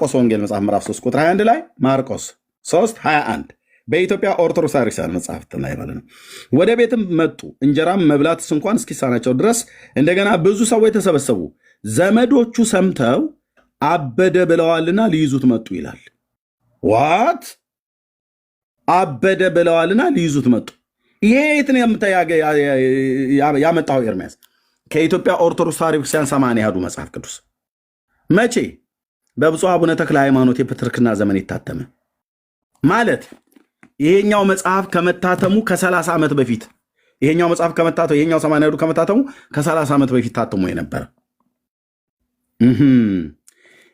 ማርቆስ ወንጌል መጽሐፍ ምዕራፍ 3 ቁጥር 21 ላይ ማርቆስ 3 21 በኢትዮጵያ ኦርቶዶክስ ክርስቲያን መጽሐፍት ላይ ማለት ነው። ወደ ቤትም መጡ፣ እንጀራም መብላትስ እንኳን እስኪሳናቸው ድረስ እንደገና ብዙ ሰዎች ተሰበሰቡ። ዘመዶቹ ሰምተው አበደ ብለዋልና ሊይዙት መጡ ይላል። ዋት አበደ ብለዋልና ሊይዙት መጡ። ይሄ የት ነው ያመጣው? ኤርምያስ ከኢትዮጵያ ኦርቶዶክስ ተዋሕዶ ክርስቲያን 80 አሐዱ መጽሐፍ ቅዱስ መቼ? በብፁዕ አቡነ ተክለ ሃይማኖት የፕትርክና ዘመን የታተመ ማለት ይሄኛው መጽሐፍ ከመታተሙ ከ30 ዓመት በፊት ይሄኛው መጽሐፍ ከመታተሙ ይሄኛው 80 አሐዱ ከመታተሙ ከ30 ዓመት በፊት ታትሞ የነበረ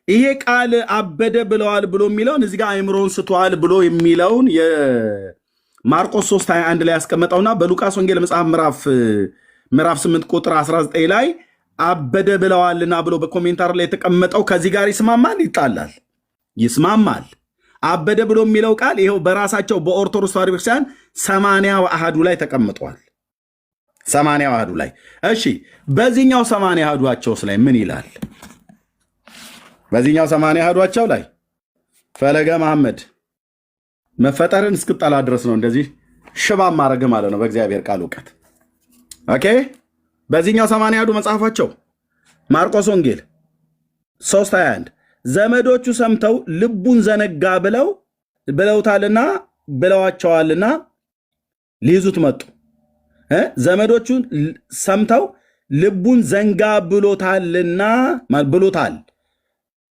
ይሄ ቃል አበደ ብለዋል ብሎ የሚለውን እዚህ ጋር አእምሮን ስቷል ብሎ የሚለውን የማርቆስ 3 21 ላይ ያስቀመጠውና በሉቃስ ወንጌል መጽሐፍ ምዕራፍ 8 ቁጥር 19 ላይ አበደ ብለዋልና ብሎ በኮሜንታር ላይ የተቀመጠው ከዚህ ጋር ይስማማል? ይጣላል? ይስማማል። አበደ ብሎ የሚለው ቃል ይኸው በራሳቸው በኦርቶዶክስ ተዋሕዶ ክርስቲያን 80 አሐዱ ላይ ተቀምጧል። 80 አሐዱ ላይ። እሺ በዚህኛው 80 አሐዷቸውስ ላይ ምን ይላል? በዚህኛው 80 አሐዷቸው ላይ ፈለገ መሐመድ መፈጠርን እስክጠላ ድረስ ነው እንደዚህ ሽባ ማድረግ ማለት ነው በእግዚአብሔር ቃል እውቀት። ኦኬ በዚህኛው 80 አሐዱ መጽሐፋቸው ማርቆስ ወንጌል 3:21 ዘመዶቹ ሰምተው ልቡን ዘነጋ ብለውታልና ብለዋቸዋልና ሊይዙት መጡ። ዘመዶቹን ሰምተው ልቡን ዘንጋ ብሎታል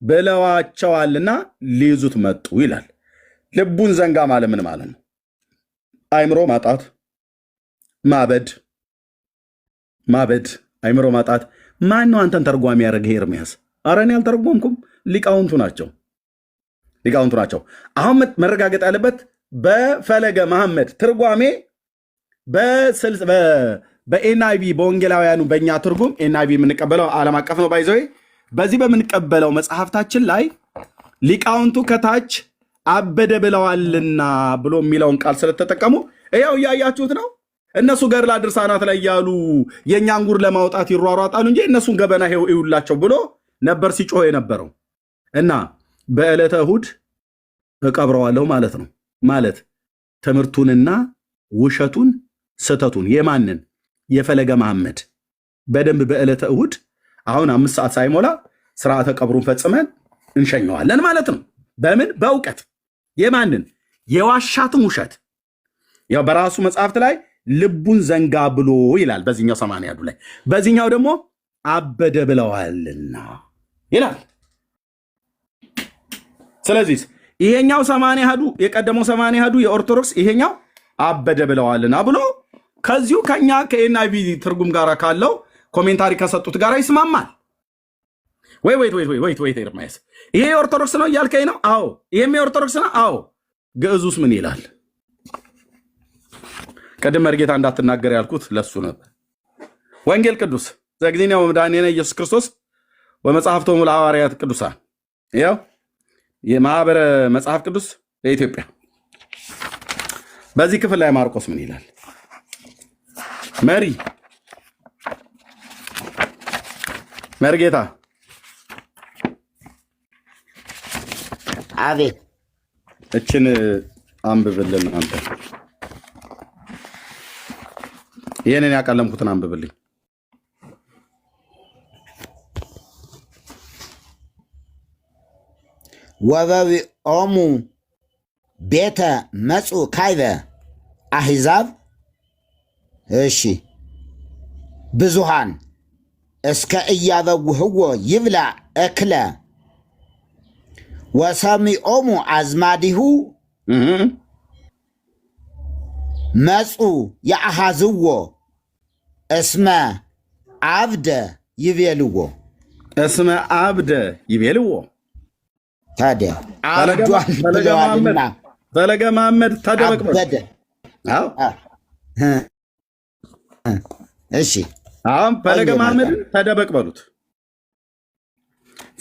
ብለዋቸዋልና ሊይዙት መጡ ይላል። ልቡን ዘንጋ ማለት ምን ማለት ነው? አእምሮ ማጣት፣ ማበድ፣ አእምሮ ማጣት። ማን ነው አንተን ተርጓሚ ያደረገ? ኤርምያስ ኧረ እኔ አልተረጎምኩም። ሊቃውንቱ ናቸው። አሁን መረጋገጥ ያለበት በፈለገ መሐመድ ትርጓሜ በኤንአይቪ በወንጌላውያኑ በእኛ ትርጉም ኤንአይቪ የምንቀበለው ዓለም አቀፍ ነው። ባይዘዌ በዚህ በምንቀበለው መጽሐፍታችን ላይ ሊቃውንቱ ከታች አበደ ብለዋልና ብሎ የሚለውን ቃል ስለተጠቀሙ ያው እያያችሁት ነው። እነሱ ገድላ ድርሳናት ላይ ያሉ የእኛን ጉር ለማውጣት ይሯሯጣሉ እንጂ እነሱን ገበና ይውላቸው ብሎ ነበር ሲጮህ የነበረው። እና በዕለተ እሑድ እቀብረዋለሁ ማለት ነው። ማለት ትምህርቱንና ውሸቱን ስተቱን የማንን የፈለገ መሐመድ በደንብ በዕለተ እሑድ አሁን 5 ሰዓት ሳይሞላ ስርዓተ ቀብሩን ፈጽመን እንሸኘዋለን ማለት ነው። በምን በእውቀት የማንን የዋሻትን ውሸት ያው በራሱ መጽሐፍት ላይ ልቡን ዘንጋ ብሎ ይላል በዚህኛው 80 አሐዱ ላይ፣ በዚህኛው ደግሞ አበደ ብለዋልና ይላል። ስለዚህ ይሄኛው 80 አሐዱ የቀደመው 80 አሐዱ የኦርቶዶክስ ይሄኛው አበደ ብለዋልና ብሎ ከዚሁ ከኛ ከኤንአይቪ ትርጉም ጋር ካለው ኮሜንታሪ ከሰጡት ጋር ይስማማል። ወይ ኤርምያስ ይሄ የኦርቶዶክስ ነው እያልከኝ ነው? አዎ። ይሄም የኦርቶዶክስ ነው? አዎ። ግዕዙስ ምን ይላል? ቅድም መርጌታ እንዳትናገር ያልኩት ለሱ ነበር። ወንጌል ቅዱስ ዘግዚእነ ወመድኃኒነ ኢየሱስ ክርስቶስ ወመጽሐፍቶሙ ለሐዋርያት ቅዱሳን ያው የማህበረ መጽሐፍ ቅዱስ በኢትዮጵያ በዚህ ክፍል ላይ ማርቆስ ምን ይላል? መርጌታ አቤት እችን አንብብልን አንተ። ይሄንን ያቀለምኩትን አንብብልኝ። ወበዊኦሙ ቤተ መጹ ካይበ አሕዛብ እሺ ብዙሃን እስከ እያበውህዎ ይብላ እክለ ወሰሚዖሙ አዝማዲሁ መጹ የአሃዝዎ እስመ አብደ ይቤልዎ ታዲያ አብዷል ብለዋልና ፈለገ መሐመድ ተደበቅበደ። እሺ አሁን ፈለገ መሐመድን ተደበቅ በሉት።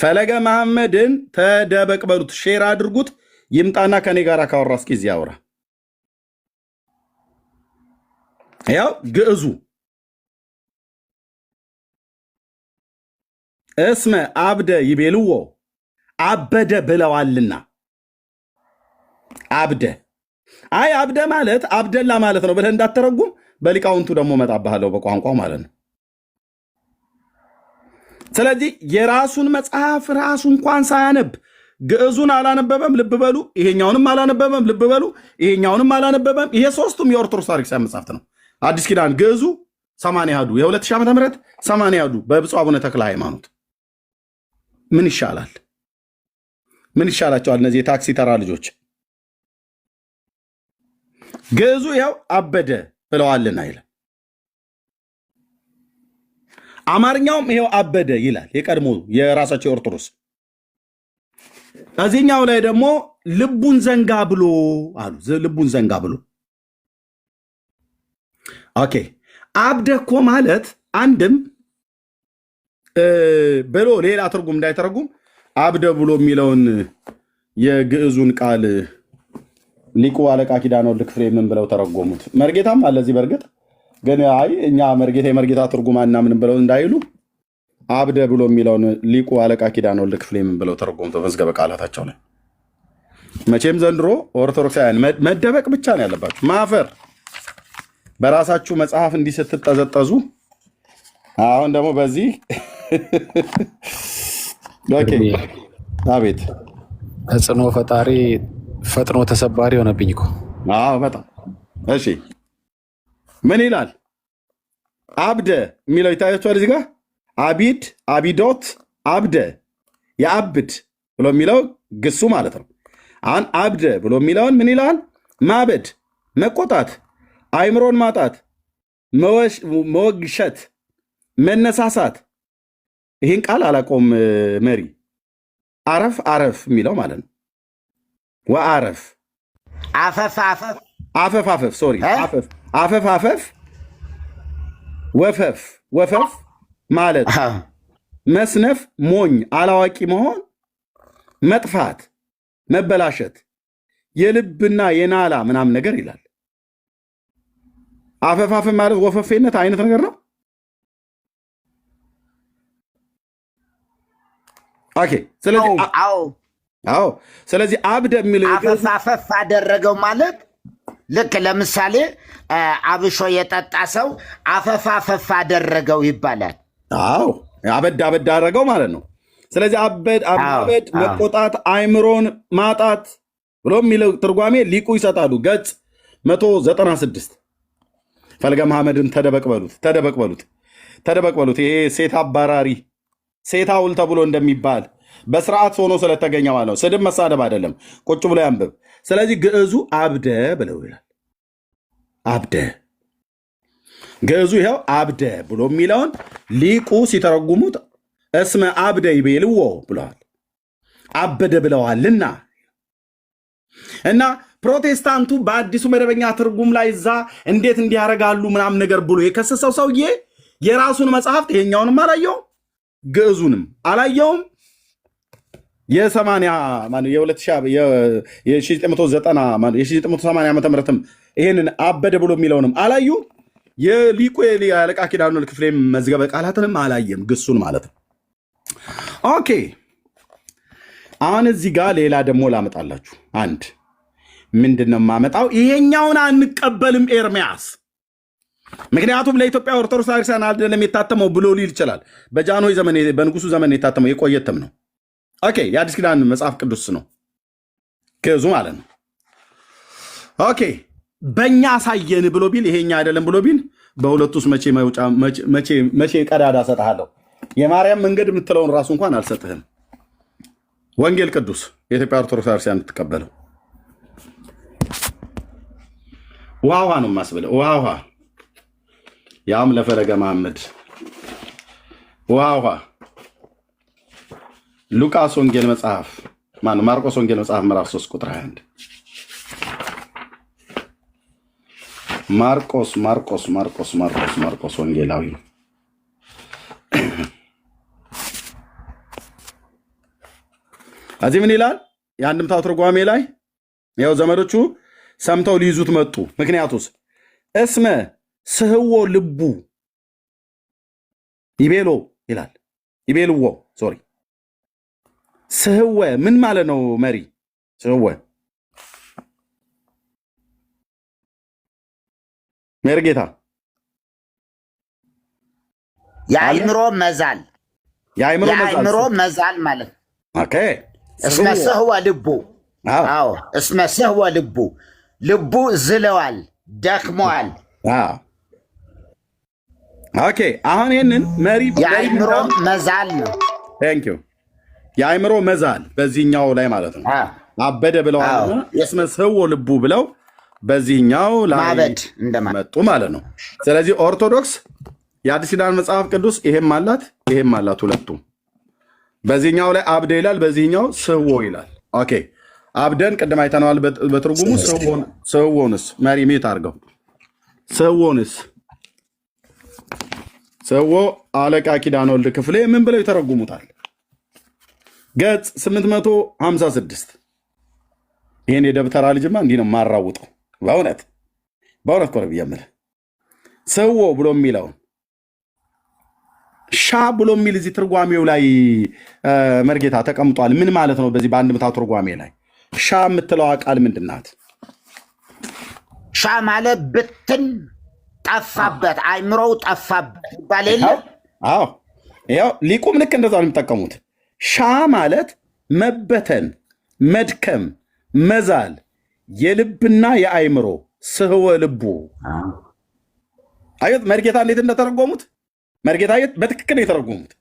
ፈለገ መሐመድን ተደበቅ በሉት። ሼር አድርጉት። ይምጣና ከኔ ጋር ካወራ እስኪ እዚህ ያወራ። ያው ግዕዙ እስመ አብደ ይቤልዎ አበደ ብለዋልና። አብደ አይ አብደ ማለት አብደላ ማለት ነው ብለህ እንዳትተረጉም። በሊቃውንቱ ደግሞ መጣብሃለሁ በቋንቋው ማለት ነው። ስለዚህ የራሱን መጽሐፍ ራሱ እንኳን ሳያነብ ግዕዙን አላነበበም፣ ልብ በሉ። ይሄኛውንም አላነበበም፣ ልብ በሉ። ይሄኛውንም አላነበበም። ይሄ ሶስቱም የኦርቶዶክስ ታሪካዊ መጽሐፍት ነው። አዲስ ኪዳን ግዕዙ 80 አሐዱ የ2000 ዓመተ ምህረት 80 አሐዱ በብፁዕ አቡነ ተክለ ሃይማኖት። ምን ይሻላል? ምን ይሻላቸዋል እነዚህ የታክሲ ተራ ልጆች? ግዕዙ ያው አበደ ብለዋልና ይላል። አማርኛውም ይሄው አበደ ይላል። የቀድሞ የራሳቸው የኦርቶዶክስ። እዚህኛው ላይ ደግሞ ልቡን ዘንጋ ብሎ አሉ። ልቡን ዘንጋ ብሎ ኦኬ። አብደ እኮ ማለት አንድም ብሎ ሌላ ትርጉም እንዳይተረጉም አብደ ብሎ የሚለውን የግዕዙን ቃል ሊቁ አለቃ ኪዳነ ወልድ ክፍሌ ምን ብለው ተረጎሙት? መርጌታም አለ እዚህ። በእርግጥ ግን አይ እኛ መርጌታ የመርጌታ ትርጉም አናምንም ብለው እንዳይሉ አብደ ብሎ የሚለውን ሊቁ አለቃ ኪዳነ ወልድ ክፍሌ ምን ብለው ተረጎሙት? በመዝገበ ቃላታቸው ላይ። መቼም ዘንድሮ ኦርቶዶክሳውያን መደበቅ ብቻ ነው ያለባችሁ፣ ማፈር። በራሳችሁ መጽሐፍ እንዲህ ስትጠዘጠዙ፣ አሁን ደግሞ በዚህ ኦኬ። አቤት ተጽዕኖ ፈጣሪ ፈጥኖ ተሰባሪ ሆነብኝ እኮ። አዎ በጣም እሺ። ምን ይላል? አብደ የሚለው ይታያችኋል እዚህ ጋር። አቢድ፣ አቢዶት፣ አብደ የአብድ ብሎ የሚለው ግሱ ማለት ነው። አሁን አብደ ብሎ የሚለውን ምን ይላል? ማበድ፣ መቆጣት፣ አይምሮን ማጣት፣ መወግሸት፣ መነሳሳት። ይህን ቃል አላቆም መሪ አረፍ አረፍ የሚለው ማለት ነው። ወአረፍ አፈፋፈፍ አፈፋፈፍ ሶሪ አፈፍ አፈፋፈፍ ወፈፍ ወፈፍ ማለት መስነፍ፣ ሞኝ፣ አላዋቂ መሆን፣ መጥፋት፣ መበላሸት፣ የልብና የናላ ምናምን ነገር ይላል። አፈፋፈፍ ማለት ወፈፌነት አይነት ነገር ነው። ኦኬ። ስለዚህ አዎ፣ ስለዚህ አብደ የሚለው አፈፋፈፍ አደረገው ማለት ልክ ለምሳሌ አብሾ የጠጣ ሰው አፈፋፈፍ አደረገው ይባላል። አዎ፣ አበድ አበድ አደረገው ማለት ነው። ስለዚህ አበድ መቆጣት፣ አይምሮን ማጣት ብሎ የሚለው ትርጓሜ ሊቁ ይሰጣሉ። ገጽ 196 ፈልገ መሐመድን ተደበቅ በሉት። ይሄ ሴት አባራሪ ሴት አውል ተብሎ እንደሚባል በስርዓት ሆኖ ስለተገኘ ማለት ነው። ስድብ መሳደብ አይደለም። ቁጭ ብሎ ያንብብ። ስለዚህ ግዕዙ አብደ ብለው ይላል። አብደ ግዕዙ ይኸው አብደ ብሎ የሚለውን ሊቁ ሲተረጉሙት እስመ አብደ ይቤልዎ ብለዋል። አበደ ብለዋልና እና ፕሮቴስታንቱ በአዲሱ መደበኛ ትርጉም ላይ እዛ እንዴት እንዲያረጋሉ ምናምን ነገር ብሎ የከሰሰው ሰውዬ የራሱን መጽሐፍት ይሄኛውንም አላየውም ግዕዙንም አላየውም። የ1980 ዓመተ ምህረትም ይሄንን አበደ ብሎ የሚለውንም አላዩ። የሊቁ የአለቃ ኪዳነ ወልድ ክፍሌ መዝገበ ቃላትንም አላየም፣ ግሱን ማለት ነው። ኦኬ። አሁን እዚህ ጋር ሌላ ደግሞ ላመጣላችሁ። አንድ ምንድን ነው የማመጣው? ይሄኛውን አንቀበልም ኤርሚያስ፣ ምክንያቱም ለኢትዮጵያ ኦርቶዶክስ ቤተክርስቲያን አይደለም የታተመው ብሎ ሊል ይችላል። በጃንሆይ ዘመን በንጉሱ ዘመን የታተመው የቆየትም ነው። ኦኬ። የአዲስ ኪዳን መጽሐፍ ቅዱስ ነው ግዕዙ ማለት ነው። ኦኬ። በእኛ አሳየን ብሎ ቢል ይሄኛ አይደለም ብሎ ቢል በሁለቱ ውስጥ መቼ ቀዳዳ ሰጥሃለሁ? የማርያም መንገድ የምትለውን ራሱ እንኳን አልሰጥህም። ወንጌል ቅዱስ የኢትዮጵያ ኦርቶዶክስ ቤተክርስቲያን የምትቀበለው ውሃ ነው የማስብለው። ውሃ ያም ለፈለገ መሐመድ ውሃ ሉቃስ ወንጌል መጽሐፍ ማርቆስ ወንጌል መጽሐፍ ምዕራፍ 3 ቁጥር 21 ማርቆስ ወንጌላዊ እዚህ ምን ይላል? የአንድምታው ትርጓሜ ላይ ያው ዘመዶቹ ሰምተው ሊይዙት መጡ። ምክንያቱስ እስመ ስህዎ ልቡ ይቤሎ ይላል። ይቤልዎ ሶሪ ስህወ ምን ማለት ነው መሪ? ስህወ መርጌታ የአይምሮ መዛል የአይምሮ መዛል ማለት ኦኬ። እስመ ስህወ ልቡ አዎ፣ እስመ ስህወ ልቡ ልቡ ዝለዋል፣ ደክመዋል። ኦኬ አሁን ይህንን መሪ የአይምሮ መዛል ነው። ቴንክ ዩ። የአይምሮ መዛል በዚህኛው ላይ ማለት ነው። አበደ ብለዋል። እስመ ስህወ ልቡ ብለው በዚህኛው ላይ መጡ ማለት ነው። ስለዚህ ኦርቶዶክስ የአዲስ ኪዳን መጽሐፍ ቅዱስ ይሄም አላት ይሄም አላት ሁለቱም። በዚህኛው ላይ አብደ ይላል፣ በዚህኛው ስህወ ይላል። ኦኬ አብደን ቅድም አይተነዋል በትርጉሙ። ስህወንስ መሪ ሜት አድርገው። ስህወንስ ስህወ አለቃ ኪዳነ ወልድ ክፍሌ ምን ብለው ይተረጉሙታል? ገጽ 856 ይሄን የደብተራ ልጅማ እንዲህ ነው ማራውጠው። በእውነት ኮረብ የምልህ ስህወ ብሎ የሚለውን ሻ ብሎ የሚል እዚህ ትርጓሜው ላይ መርጌታ ተቀምጧል። ምን ማለት ነው? በዚህ በአንድምታ ትርጓሜ ላይ ሻ የምትለዋ ቃል ምንድን ናት? ሻ ማለት ብትን ጠፋበት፣ አይምሮው ጠፋበት ይባል የለ? አዎ ያው ሊቁም ልክ እንደዛ ነው የሚጠቀሙት። ሻ ማለት መበተን፣ መድከም፣ መዛል የልብና የአይምሮ ስህወ ልቡ። አየት መርጌታ እንዴት እንደተረጎሙት። መርጌታ በትክክል የተረጎሙት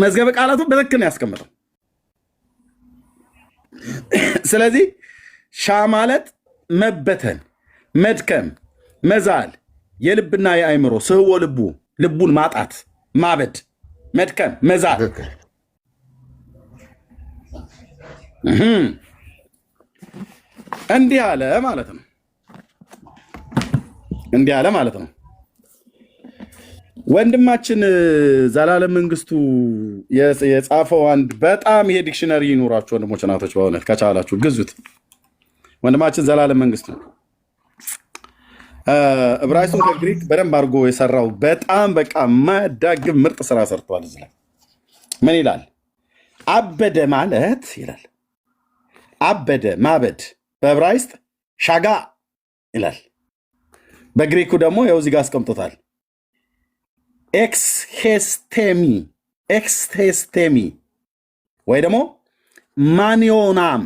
መዝገበ ቃላቱ በትክክል ነው ያስቀምጠው። ስለዚህ ሻ ማለት መበተን፣ መድከም፣ መዛል የልብና የአይምሮ ስህወ ልቡ ልቡን ማጣት፣ ማበድ፣ መድከም፣ መዛል እንዲህ አለ ማለት ነው። እንዲህ አለ ማለት ነው። ወንድማችን ዘላለም መንግስቱ የጻፈው አንድ በጣም ይሄ ዲክሽነሪ ይኑራችሁ ወንድሞች እናቶች፣ በእውነት ከቻላችሁ ግዙት። ወንድማችን ዘላለም መንግስቱ ዕብራይስጡን ከግሪክ በደንብ አድርጎ የሰራው በጣም በቃ ማዳግም ምርጥ ስራ ሰርቷል። እዚህ ላይ ምን ይላል? አበደ ማለት ይላል። አበደ ማበድ በዕብራይስጥ ሻጋ ይላል። በግሪኩ ደግሞ ያው እዚህ ጋር አስቀምጦታል። ኤክስቴስቴሚ ወይ ደግሞ ማኒዮናም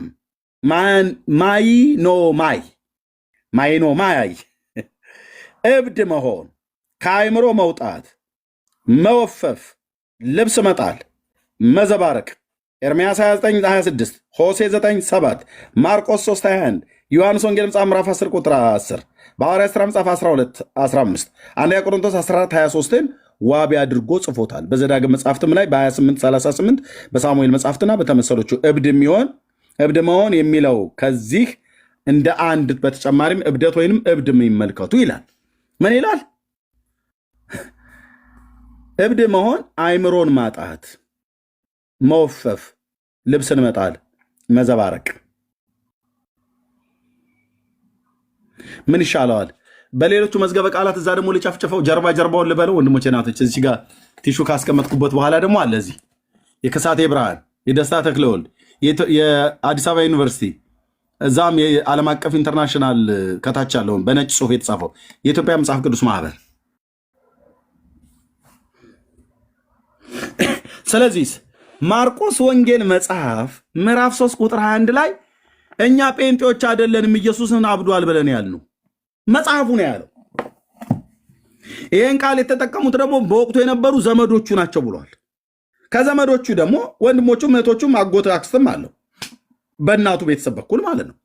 ማይኖማይ እብድ መሆን፣ ከአይምሮ መውጣት፣ መወፈፍ፣ ልብስ መጣል፣ መዘባረቅ ኤርምያስ 29:26 ሆሴ 9:7 ማርቆስ 3:21 ዮሐንስ ወንጌል መጽሐፍ ምዕራፍ 10 ቁጥር 10 በሐዋርያት ሥራ መጽሐፍ 12:15 አንደኛ ቆሮንቶስ 14:23ን ዋቢ አድርጎ ጽፎታል። በዘዳግም መጽሐፍትም ላይ በ28:38 በሳሙኤል መጽሐፍትና በተመሰሎቹ እብድ መሆን የሚለው ከዚህ እንደ አንድ በተጨማሪም እብደት ወይንም እብድ የሚመልከቱ ይላል። ምን ይላል? እብድ መሆን አይምሮን ማጣት፣ መወፈፍ፣ ልብስን መጣል፣ መዘባረቅ። ምን ይሻለዋል? በሌሎቹ መዝገበ ቃላት እዛ ደግሞ ልጨፍጭፈው ጀርባውን ልበለው። ወንድሞቼ ናቶች እዚህ ጋር ቲሹ ካስቀመጥኩበት በኋላ ደግሞ አለ እዚህ የከሳቴ ብርሃን፣ የደስታ ተክለወልድ፣ የአዲስ አበባ ዩኒቨርሲቲ እዛም የዓለም አቀፍ ኢንተርናሽናል ከታች ያለውን በነጭ ጽሁፍ የተጻፈው የኢትዮጵያ መጽሐፍ ቅዱስ ማህበር። ስለዚህ ማርቆስ ወንጌል መጽሐፍ ምዕራፍ 3 ቁጥር 21 ላይ እኛ ጴንጤዎች አይደለንም ኢየሱስን አብዷል ብለን ያልነው መጽሐፉ ነው ያለው። ይህን ቃል የተጠቀሙት ደግሞ በወቅቱ የነበሩ ዘመዶቹ ናቸው ብሏል። ከዘመዶቹ ደግሞ ወንድሞቹም እህቶቹም አጎት አክስትም አለው በእናቱ ቤተሰብ በኩል ማለት ነው።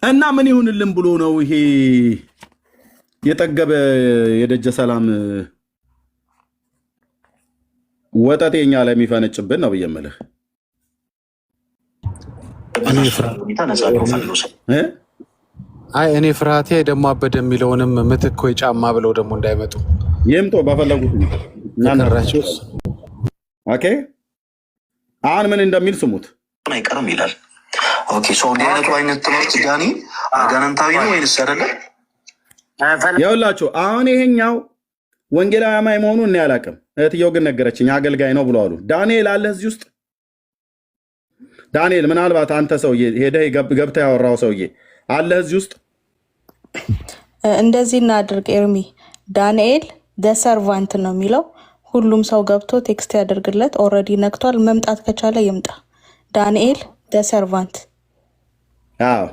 እና ምን ይሁንልን ብሎ ነው ይሄ የጠገበ የደጀ ሰላም ወጠጤኛ ላይ የሚፈነጭብን ነው ብዬ የምልህ። እኔ ፍርሃቴ ደግሞ አበደ የሚለውንም ምትክ ወይ ጫማ ብለው ደግሞ እንዳይመጡ ይምጦ በፈለጉት ናራቸው። ኦኬ አሁን ምን እንደሚል ስሙት። አይቀርም ይላል። ኦኬ ሶ እንዲህ አይነት ትምህርት ጃኒ አጋንንታዊ ነው ወይንስ አይደለም? ይኸውላችሁ አሁን ይሄኛው ወንጌላዊ አማኝ መሆኑን እኔ አላውቅም። እህትየው ግን ነገረችኝ፣ አገልጋይ ነው ብሎ አሉ። ዳንኤል አለ እዚህ ውስጥ? ዳንኤል ምናልባት አንተ ሰውዬ ሄደህ ገብተህ ያወራው ሰውዬ አለ እዚህ ውስጥ? እንደዚህ እናድርግ ኤርሚ፣ ዳንኤል ሰርቫንት ነው የሚለው። ሁሉም ሰው ገብቶ ቴክስት ያደርግለት። ኦልሬዲ ነክቷል። መምጣት ከቻለ ይምጣ። ዳንኤል ሰርቫንት። አዎ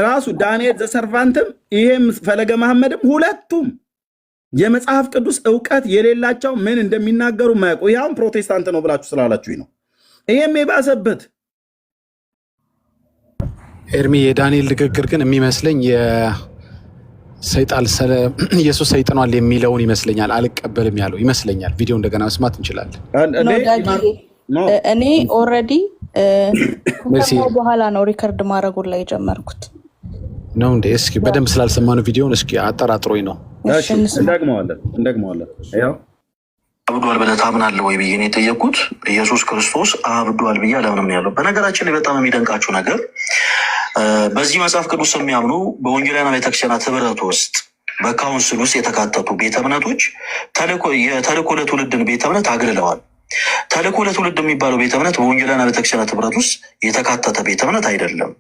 ራሱ ዳንኤል ዘሰርቫንትም ይሄም ፈለገ መሐመድም ሁለቱም የመጽሐፍ ቅዱስ እውቀት የሌላቸው ምን እንደሚናገሩ ማያውቁ። ይኸውም ፕሮቴስታንት ነው ብላችሁ ስላላችሁኝ ነው። ይሄም የባሰበት ኤርሚ የዳንኤል ንግግር ግን የሚመስለኝ የሰይጣን ኢየሱስ ሰይጥኗል የሚለውን ይመስለኛል። አልቀበልም ያለው ይመስለኛል። ቪዲዮ እንደገና መስማት እንችላለን። እኔ ኦልሬዲ በኋላ ነው ሪከርድ ማድረጉን ላይ የጀመርኩት ነው እንዴ? እስኪ በደንብ ስላልሰማነው ቪዲዮን እስኪ አጠራጥሮኝ ነው። እንደግመዋለን። አብዷል ብለህ ታምናለህ ወይ ብዬ ነው የጠየቅኩት። ኢየሱስ ክርስቶስ አብዷል ብዬ አላምንም ያለው። በነገራችን ላይ በጣም የሚደንቃችሁ ነገር በዚህ መጽሐፍ ቅዱስ የሚያምኑ በወንጌላውያን ቤተክርስቲያናት ህብረት ውስጥ በካውንስል ውስጥ የተካተቱ ቤተ እምነቶች የተልእኮ ለትውልድን ቤተ እምነት አግልለዋል። ተልእኮ ለትውልድ የሚባለው ቤተ እምነት በወንጌላውያን ቤተክርስቲያናት ህብረት ውስጥ የተካተተ ቤተ እምነት አይደለም።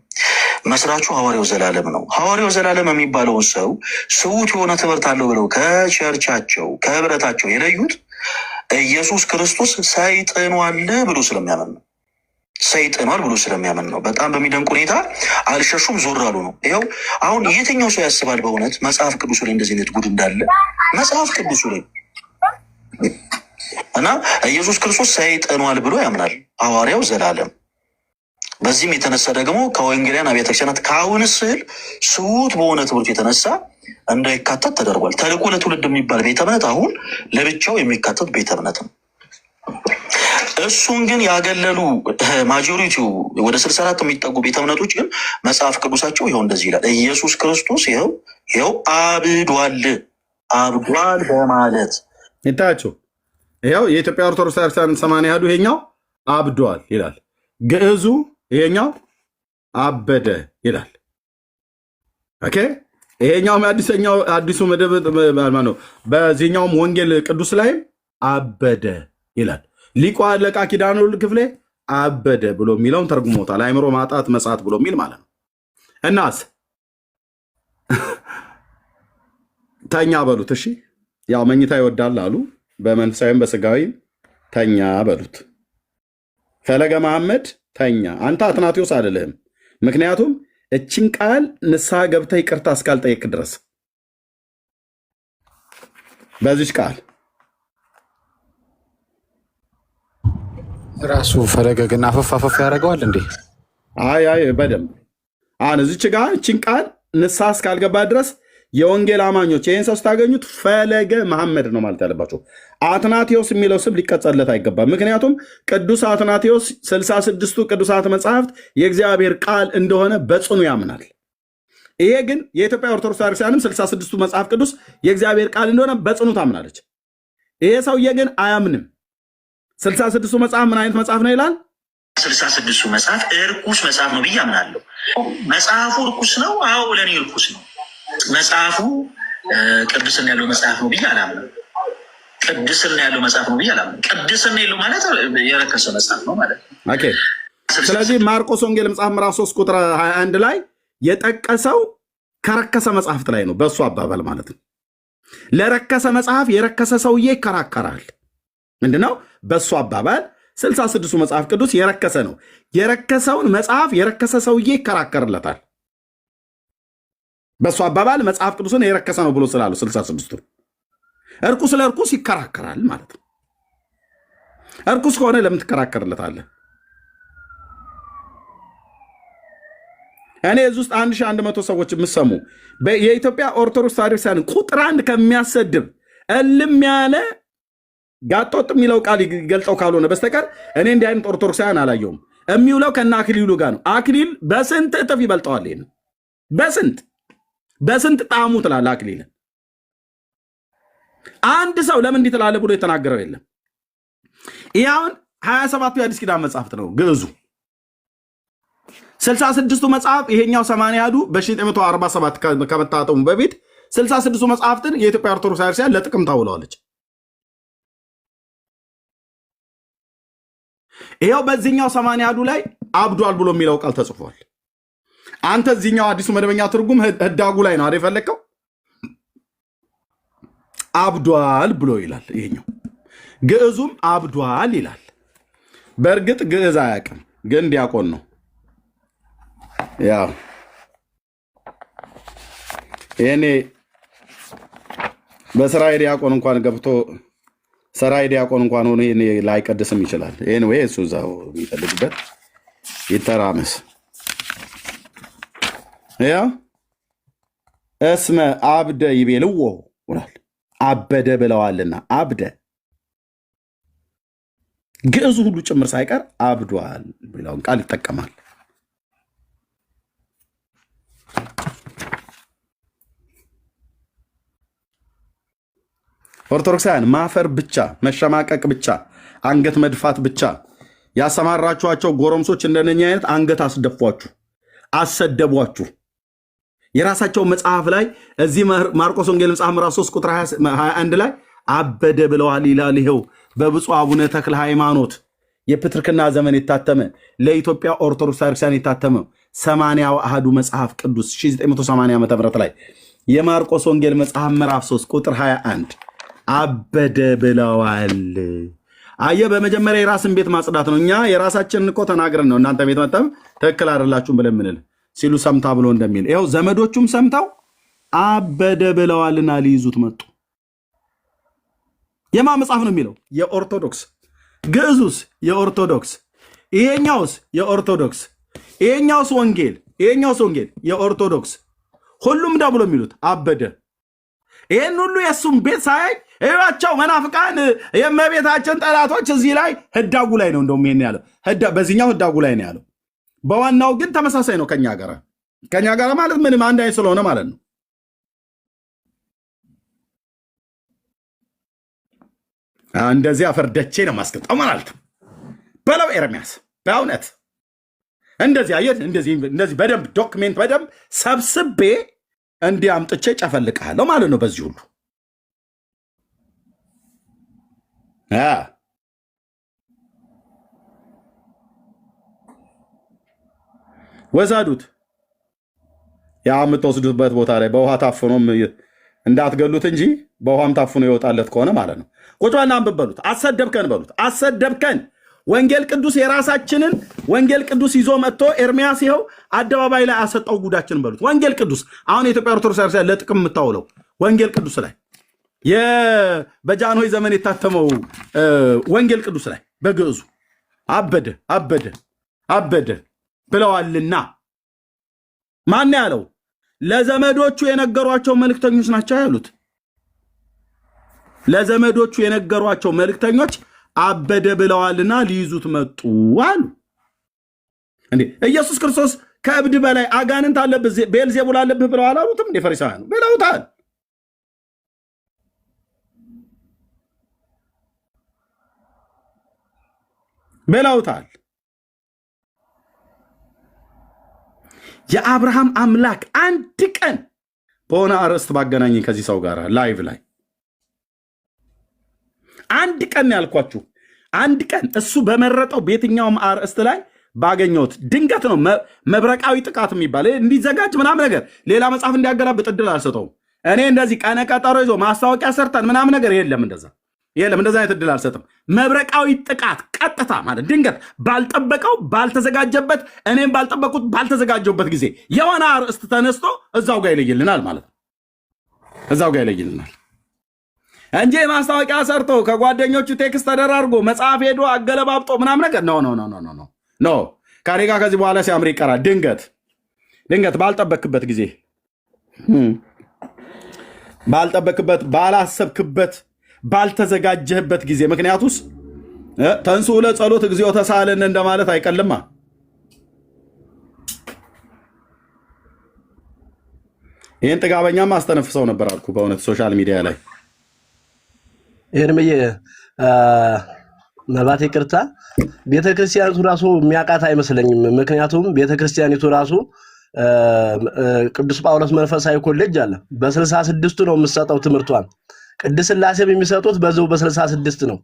መስራቹ ሐዋርያው ዘላለም ነው። ሐዋርያው ዘላለም የሚባለውን ሰው ስውት የሆነ ትምህርት አለው ብለው ከቸርቻቸው ከህብረታቸው የለዩት ኢየሱስ ክርስቶስ ሰይጥኗል ብሎ ስለሚያምን ነው። ሰይጥኗል ብሎ ስለሚያምን ነው። በጣም በሚደንቅ ሁኔታ አልሸሹም፣ ዞር አሉ ነው። ይኸው አሁን የትኛው ሰው ያስባል በእውነት መጽሐፍ ቅዱሱ ላይ እንደዚህ አይነት ጉድ እንዳለ? መጽሐፍ ቅዱሱ ላይ እና ኢየሱስ ክርስቶስ ሰይጥኗል ብሎ ያምናል ሐዋርያው ዘላለም። በዚህም የተነሳ ደግሞ ከወንጌላውያን አብያተ ክርስቲያናት ካውንስል ስውት በሆነ ትምህርት የተነሳ እንዳይካተት ተደርጓል። ተልእኮ ለትውልድ የሚባል ቤተ እምነት አሁን ለብቻው የሚካተት ቤተ እምነት ነው። እሱን ግን ያገለሉ ማጆሪቲው ወደ 64 የሚጠጉ ቤተ እምነቶች ግን መጽሐፍ ቅዱሳቸው ይኸው እንደዚህ ይላል። ኢየሱስ ክርስቶስ ይኸው አብዷል በማለት ይታያቸው። ይኸው የኢትዮጵያ ኦርቶዶክስ ቤተክርስቲያን 80 ያህዱ ይሄኛው አብዷል ይላል። ግዕዙ ይሄኛው አበደ ይላል። ኦኬ ይሄኛውም አዲሱ መደብ ነው። በዚህኛውም ወንጌል ቅዱስ ላይም አበደ ይላል። ሊቁ አለቃ ኪዳነ ወልድ ክፍሌ አበደ ብሎ የሚለውን ተርጉሞታል። አእምሮ ማጣት መጻት ብሎ የሚል ማለት ነው። እናስ ተኛ በሉት። እሺ ያው መኝታ ይወዳል አሉ። በመንፈሳዊም በስጋዊም ተኛ በሉት። ፈለገ መሐመድ ተኛ። አንተ አትናቴዎስ አይደለህም። ምክንያቱም እችን ቃል ንስሐ ገብተህ ይቅርታ እስካልጠየቅ ድረስ በዚች ቃል ራሱ ፈለገ ግን አፈፍ ያደርገዋል እንዴ? አይ በደንብ አሁን እዚች ጋር እችን ቃል ንስሐ እስካልገባ ድረስ የወንጌል አማኞች ይህን ሰው ስታገኙት ፈለገ መሐመድ ነው ማለት ያለባቸው። አትናቴዎስ የሚለው ስም ሊቀጸለት አይገባም። ምክንያቱም ቅዱስ አትናቴዎስ 66ቱ ቅዱሳት መጽሐፍት የእግዚአብሔር ቃል እንደሆነ በጽኑ ያምናል። ይሄ ግን የኢትዮጵያ ኦርቶዶክስ ቤተክርስቲያንም 66ቱ መጽሐፍ ቅዱስ የእግዚአብሔር ቃል እንደሆነ በጽኑ ታምናለች። ይሄ ሰውዬ ግን አያምንም። 66ቱ መጽሐፍ ምን አይነት መጽሐፍ ነው ይላል? 66ቱ መጽሐፍ እርኩስ መጽሐፍ ነው ብዬ አምናለሁ። መጽሐፉ እርኩስ ነው። አዎ ለእኔ እርኩስ ነው። መጽሐፉ ቅድስና ያለው መጽሐፍ ነው ብዬ አላምንም። ቅድስና ያለው መጽሐፍ ነው ብዬ አላምንም። ቅድስና ያለው ማለት የረከሰ መጽሐፍ ነው ማለት ነው። ኦኬ። ስለዚህ ማርቆስ ወንጌል መጽሐፍ ምዕራፍ 3 ቁጥር 21 ላይ የጠቀሰው ከረከሰ መጽሐፍት ላይ ነው፣ በእሱ አባባል ማለት ነው። ለረከሰ መጽሐፍ የረከሰ ሰውዬ ይከራከራል። ምንድነው? በእሱ አባባል 66ቱ መጽሐፍ ቅዱስ የረከሰ ነው። የረከሰውን መጽሐፍ የረከሰ ሰውዬ ይከራከርለታል። በእሱ አባባል መጽሐፍ ቅዱስን የረከሰ ነው ብሎ ስላሉ 66ቱ እርኩስ ለእርኩስ ይከራከራል ማለት ነው። እርኩስ ከሆነ ለምን ትከራከርለታለህ? እኔ እዚህ ውስጥ 1100 ሰዎች የምሰሙ የኢትዮጵያ ኦርቶዶክስ ቤተክርስቲያን ቁጥር 1 ከሚያሰድብ እልም ያለ ጋጦጥ የሚለው ቃል ገልጠው ካልሆነ በስተቀር እኔ እንዲህ አይነት ኦርቶዶክሳውያን አላየውም። የሚውለው ከነ አክሊሉ ጋር ነው። አክሊል በስንት እጥፍ ይበልጠዋል? ይሄን በስንት ጣዕሙ ትላለህ አክሊልን። አንድ ሰው ለምን እንዲህ ትላለህ ብሎ የተናገረው የለም። ይህ አሁን 27ቱ የአዲስ ኪዳን መጽሐፍት ነው ግዕዙ። 66ቱ መጽሐፍ ይሄኛው 80 ያዱ በ1947 ከመታተሙ በፊት 66 መጽሐፍትን የኢትዮጵያ ኦርቶዶክስ ክርስቲያን ለጥቅም ታውለዋለች። ይሄው በዚህኛው 80 አሐዱ ላይ አብዷል ብሎ የሚለው ቃል ተጽፏል። አንተ እዚህኛው አዲሱ መደበኛ ትርጉም ህዳጉ ላይ ነው አይደል የፈለከው? አብዷል ብሎ ይላል። ይሄኛው ግዕዙም አብዷል ይላል። በእርግጥ ግዕዝ አያውቅም፣ ግን ዲያቆን ነው። ያው የኔ በስራዬ ዲያቆን እንኳን ገብቶ ሰራይ ዲያቆን እንኳን ሆኖ እኔ ላይቀድስም ይችላል። ኤኒዌይ እሱ እዛው የሚፈልግበት ይተራመስ። ያ እስመ አብደ ይቤልዎ ይላል። አበደ ብለዋልና አብደ ግዕዙ ሁሉ ጭምር ሳይቀር አብዷል ብለውን ቃል ይጠቀማል። ኦርቶዶክሳውያን ማፈር ብቻ፣ መሸማቀቅ ብቻ፣ አንገት መድፋት ብቻ። ያሰማራችኋቸው ጎረምሶች እንደነኛ አይነት አንገት አስደፏችሁ፣ አሰደቧችሁ። የራሳቸው መጽሐፍ ላይ እዚህ ማርቆስ ወንጌል መጽሐፍ ምዕራፍ 3 ቁጥር 21 ላይ አበደ ብለዋል ይላል። ይኸው በብፁዕ አቡነ ተክለ ሃይማኖት የፕትርክና ዘመን የታተመ ለኢትዮጵያ ኦርቶዶክስ ክርስቲያን የታተመ 80 አሐዱ መጽሐፍ ቅዱስ 1980 ዓ.ም ላይ የማርቆስ ወንጌል መጽሐፍ ምዕራፍ 3 ቁጥር 21 አበደ ብለዋል። አየ በመጀመሪያ የራስን ቤት ማጽዳት ነው። እኛ የራሳችንን እኮ ተናግረን ነው እናንተ ቤት መጣም ትክክል አይደላችሁም ብለን ምንል ሲሉ ሰምታ ብሎ እንደሚል ይኸው ዘመዶቹም ሰምተው አበደ ብለዋልና ሊይዙት መጡ። የማ መጽሐፍ ነው የሚለው? የኦርቶዶክስ። ግዕዙስ የኦርቶዶክስ፣ ይሄኛውስ የኦርቶዶክስ፣ ይሄኛውስ ወንጌል የኦርቶዶክስ። ሁሉም ዳ ብሎ የሚሉት አበደ። ይህን ሁሉ የእሱም ቤት ሳያይ እዩዋቸው መናፍቃን፣ የእመቤታችን ጠላቶች። እዚህ ላይ ህዳጉ ላይ ነው እንደውም ይሄን ያለው፣ በዚህኛው ህዳጉ ላይ ነው ያለው። በዋናው ግን ተመሳሳይ ነው ከኛ ጋር ማለት ምንም አንድ አይነት ስለሆነ ማለት ነው። እንደዚህ አፈርደቼ ነው ማስቀጣው ማለት በለው ኤርሚያስ። በእውነት እንደዚህ አየህ፣ እንደዚህ በደንብ ዶክሜንት በደንብ ሰብስቤ እንዲህ አምጥቼ ጨፈልቅሃለሁ ማለት ነው። በዚህ ሁሉ ወዛዱት ያ የምትወስዱበት ቦታ ላይ በውሃ ታፍኖም እንዳትገሉት እንጂ በውሃም ታፍኖ ይወጣለት ከሆነ ማለት ነው። ቁጭዋና አንብበሉት። አሰደብከን በሉት። አሰደብከን። ወንጌል ቅዱስ የራሳችንን ወንጌል ቅዱስ ይዞ መጥቶ ኤርሚያስ ይኸው አደባባይ ላይ አሰጠው ጉዳችን በሉት። ወንጌል ቅዱስ አሁን የኢትዮጵያ ኦርቶዶክስ ክርስቲያን ለጥቅም የምታውለው ወንጌል ቅዱስ ላይ በጃንሆይ ዘመን የታተመው ወንጌል ቅዱስ ላይ በግዕዙ አበደ ብለዋልና ማን ያለው? ለዘመዶቹ የነገሯቸው መልእክተኞች ናቸው ያሉት። ለዘመዶቹ የነገሯቸው መልእክተኞች አበደ ብለዋልና ሊይዙት መጡ አሉ። እንዴ ኢየሱስ ክርስቶስ ከእብድ በላይ አጋንንት አለብህ ቤልዜቡል አለብህ ብለው አላሉትም? እንዴ ፈሪሳውያን ብለውታል። የአብርሃም አምላክ አንድ ቀን በሆነ አርዕስት ባገናኘኝ ከዚህ ሰው ጋር ላይቭ ላይ አንድ ቀን ያልኳችሁ አንድ ቀን እሱ በመረጠው በየትኛውም አርዕስት ላይ ባገኘሁት ድንገት ነው። መብረቃዊ ጥቃት የሚባል እንዲዘጋጅ ምናምን ነገር ሌላ መጽሐፍ እንዲያገላብጥ እድል አልሰጠውም። እኔ እንደዚህ ቀነ ቀጠሮ ይዞ ማስታወቂያ ሰርተን ምናምን ነገር የለም፣ እንደዛ አይነት እድል አልሰጥም። መብረቃዊ ጥቃት ቀጥታ ማለት ድንገት ባልጠበቀው ባልተዘጋጀበት፣ እኔም ባልጠበቁት ባልተዘጋጀበት ጊዜ የሆነ አርዕስት ተነስቶ እዛው ጋር ይለይልናል ማለት ነው። እዛው ጋር ይለይልናል እንጂ ማስታወቂያ ሰርቶ ከጓደኞቹ ቴክስት ተደራርጎ መጽሐፍ ሄዶ አገለባብጦ ምናምን ነገር ኖ ካሬ ጋር ከዚህ በኋላ ሲያምር ይቀራል። ድንገት ባልጠበቅበት ጊዜ ባላሰብክበት ባልተዘጋጀህበት ጊዜ ምክንያቱስ ተንሥኡ ለጸሎት እግዚኦ ተሳለን እንደማለት አይቀልማ። ይህን ጥጋበኛም አስተነፍሰው ነበር አልኩ በእውነት ሶሻል ሚዲያ ላይ ይሄንምዬ ምናልባት ይቅርታ ቤተክርስቲያኒቱ ራሱ የሚያውቃት አይመስለኝም። ምክንያቱም ቤተክርስቲያኒቱ ራሱ ቅዱስ ጳውሎስ መንፈሳዊ ኮሌጅ አለ። በ66ቱ ነው የምትሰጠው ትምህርቷን። ቅድስት ሥላሴም የሚሰጡት በዚሁ በ66 ነው።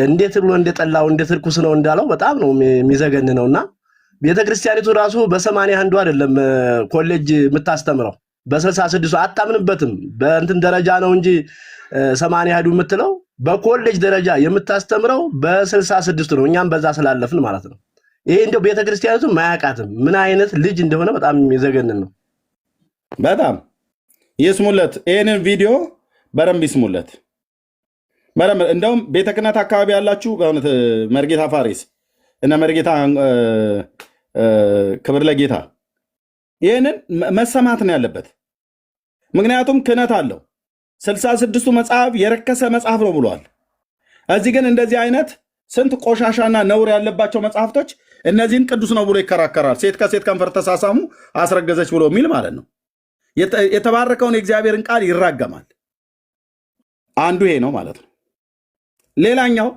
እንዴት ብሎ እንደጠላው እንዴት ርኩስ ነው እንዳለው በጣም ነው የሚዘገን ነውና ቤተክርስቲያኒቱ ራሱ በ81 አይደለም ኮሌጅ የምታስተምረው በ66 አታምንበትም። በእንትን ደረጃ ነው እንጂ 81 የምትለው በኮሌጅ ደረጃ የምታስተምረው በ66 ነው። እኛም በዛ ስላለፍን ማለት ነው። ይሄ እንደው ቤተክርስቲያኒቱ ማያቃትም ምን አይነት ልጅ እንደሆነ በጣም የሚዘገንን ነው። በጣም ይስሙለት። ይህንን ቪዲዮ በደንብ ይስሙለት። በደንብ እንደውም ቤተ ክህነት አካባቢ ያላችሁ በእውነት መርጌታ ፋሪስ እና መርጌታ ክብር ለጌታ ይህንን መሰማት ነው ያለበት። ምክንያቱም ክህነት አለው። 66ቱ መጽሐፍ የረከሰ መጽሐፍ ነው ብሏል። እዚህ ግን እንደዚህ አይነት ስንት ቆሻሻና ነውር ያለባቸው መጽሐፍቶች እነዚህን ቅዱስ ነው ብሎ ይከራከራል። ሴት ከሴት ከንፈር ተሳሳሙ አስረገዘች ብሎ የሚል ማለት ነው። የተባረከውን የእግዚአብሔርን ቃል ይራገማል። አንዱ ይሄ ነው ማለት ነው። ሌላኛው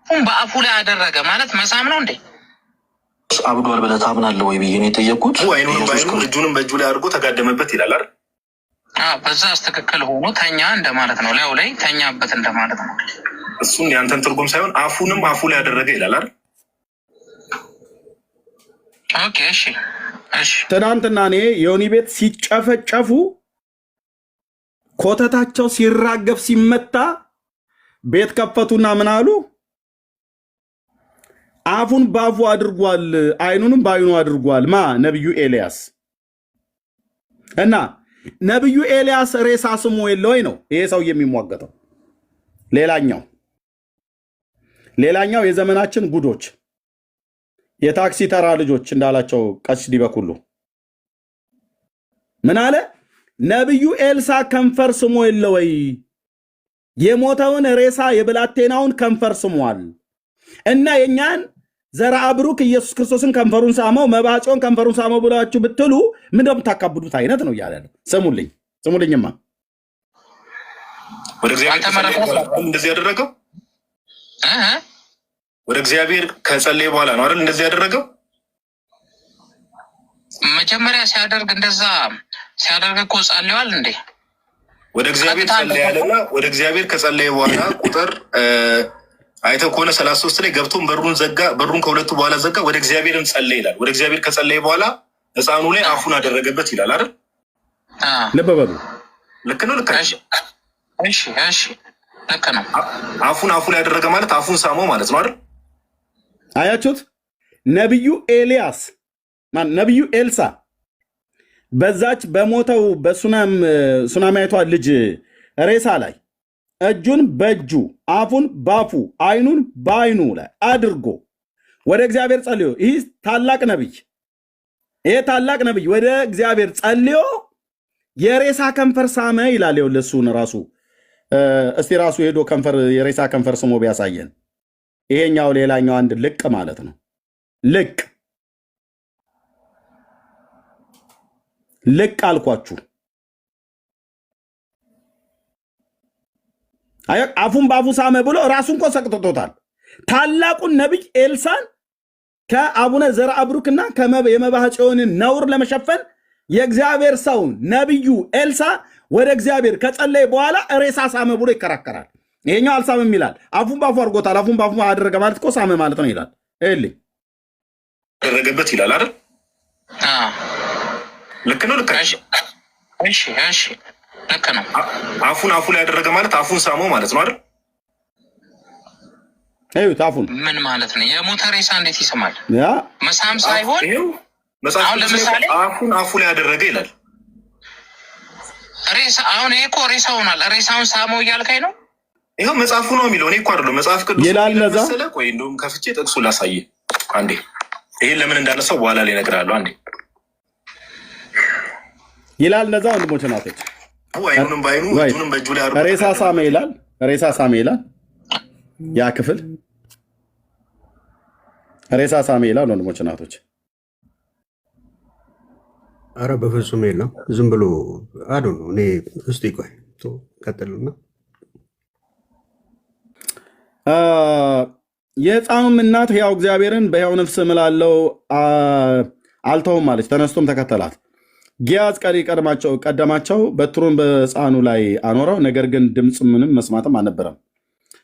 በአፉ ላይ አደረገ ማለት መሳም ነው እንዴ? አብዷል ብለህ ታምናለህ ወይ ብዬ ነው የጠየኩት። እጁንም በእጁ ላይ አድርጎ ተጋደመበት ይላል አይደል? በዛ አስተካከል ሆኖ ተኛ እንደማለት ነው። ላዩ ላይ ተኛበት እንደማለት ነው። እሱን ያንተን ትርጉም ሳይሆን አፉንም አፉ ላይ ያደረገ ይላል አይደል? ኦኬ እሺ። ትናንትና እኔ ዮኒ ቤት ሲጨፈጨፉ ኮተታቸው ሲራገፍ ሲመታ ቤት ከፈቱና ምን አሉ? አፉን በአፉ አድርጓል፣ አይኑንም በአይኑ አድርጓል። ማ ነቢዩ ኤልያስ እና ነቢዩ ኤልያስ ሬሳ ስሙ የለ ወይ ነው ይሄ ሰው የሚሟገተው። ሌላኛው የዘመናችን ጉዶች የታክሲ ተራ ልጆች እንዳላቸው ቀሲስ ዲበኩሉ ምን አለ? ነቢዩ ኤልሳ ከንፈር ስሞ የለ ወይ? የሞተውን ሬሳ የብላቴናውን ከንፈር ስሟል እና የኛን ዘራ ብሩክ ኢየሱስ ክርስቶስን ከንፈሩን ሳመው፣ መባጮን ከንፈሩን ሳመው ብላችሁ ብትሉ ምን እንደምታካብዱት አይነት ነው እያለ ነው። ስሙልኝማ ወደ እግዚአብሔር እንደዚህ ያደረገው ወደ እግዚአብሔር ከጸለየ በኋላ ነው አይደል? እንደዚህ ያደረገው መጀመሪያ ሲያደርግ እንደዛ ሲያደርግ እኮ ጸልዋል እንዴ? ወደ እግዚአብሔር ጸለያለና ወደ እግዚአብሔር ከጸለየ በኋላ ቁጥር አይተው ከሆነ 33 ላይ ገብቶም በሩን ዘጋ። በሩን ከሁለቱ በኋላ ዘጋ። ወደ እግዚአብሔርም ጸለየ ይላል። ወደ እግዚአብሔር ከጸለየ በኋላ ሕፃኑ ላይ አፉን አደረገበት ይላል አይደል? ልብ በሉ። ልክ ነው። እሺ ልክ ነው። አፉን አፉ ላይ ያደረገ ማለት አፉን ሳመው ማለት ነው አይደል? አያችሁት? ነቢዩ ኤልያስ ነቢዩ ኤልሳ በዛች በሞተው በሱናማይቷ ልጅ ሬሳ ላይ እጁን በእጁ አፉን ባፉ አይኑን በአይኑ ላይ አድርጎ ወደ እግዚአብሔር ጸልዮ ይህ ታላቅ ነቢይ ወደ እግዚአብሔር ጸልዮ የሬሳ ከንፈር ሳመ ይላል። ለሱን ራሱ እስቲ ራሱ ሄዶ የሬሳ ከንፈር ስሞ ቢያሳየን። ይሄኛው ሌላኛው አንድ ልቅ ማለት ነው። ልቅ አልኳችሁ። አፉን በአፉ ሳመ ብሎ ራሱን እኮ ሰቅጥቶታል። ታላቁን ነቢይ ኤልሳን ከአቡነ ዘርአ ብሩክና የመባህ ጽዮንን ነውር ለመሸፈን የእግዚአብሔር ሰው ነቢዩ ኤልሳ ወደ እግዚአብሔር ከጸለየ በኋላ ሬሳ ሳመ ብሎ ይከራከራል። ይሄኛው አልሳመም ይላል። አፉን በአፉ አድርጎታል። አፉን በአፉ አደረገ ማለት እኮ ሳመ ማለት ነው ይላል። ይልኝ አደረገበት ይላል አይደል? ልክ ነው። እሺ ልክ ነው። አፉን አፉ ላይ ያደረገ ማለት አፉን ሳመው ማለት ነው አይደል? እዩት። አፉን ምን ማለት ነው? የሞተ ሬሳ እንዴት ይስማል? ያ መሳም ሳይሆን አሁን ለምሳሌ አፉን አፉ ላይ ያደረገ ይላል። ሬሳ አሁን ይሄ እኮ ሬሳ ሆኗል። ሬሳውን ሳመው እያልከኝ ነው? ይኸው መጽሐፉ ነው የሚለው። እኔ እኮ አይደለም መጽሐፍ ቅዱስ ይላል። ነዛ ቆይ እንደውም ከፍቼ ጥቅሱ ላሳየ አንዴ። ይሄን ለምን እንዳነሳው በኋላ ላይ እነግርሃለሁ። አንዴ ይላል። ነዛ ወንድሞች ናቶች አይኑንም ባይኑ እጁንም በእጁ ላይ አድርጎ ሬሳ ሳመ ይላል። ሬሳ ሳመ ይላል። ያ ክፍል ሬሳ ሳመ ይላል። ወንድሞች ናቶች አረ በፍጹም የለም። ዝም ብሎ አዶ ነው። እኔ እስቲ ቆይ ቀጥሉና የሕፃኑም እናት ሕያው እግዚአብሔርን በሕያው ነፍስ እምላለሁ አልተውም አለች። ተነስቶም ተከተላት። ጊያዝ ቀደማቸው፣ በትሩን በሕፃኑ ላይ አኖረው። ነገር ግን ድምፅ ምንም መስማትም አልነበረም።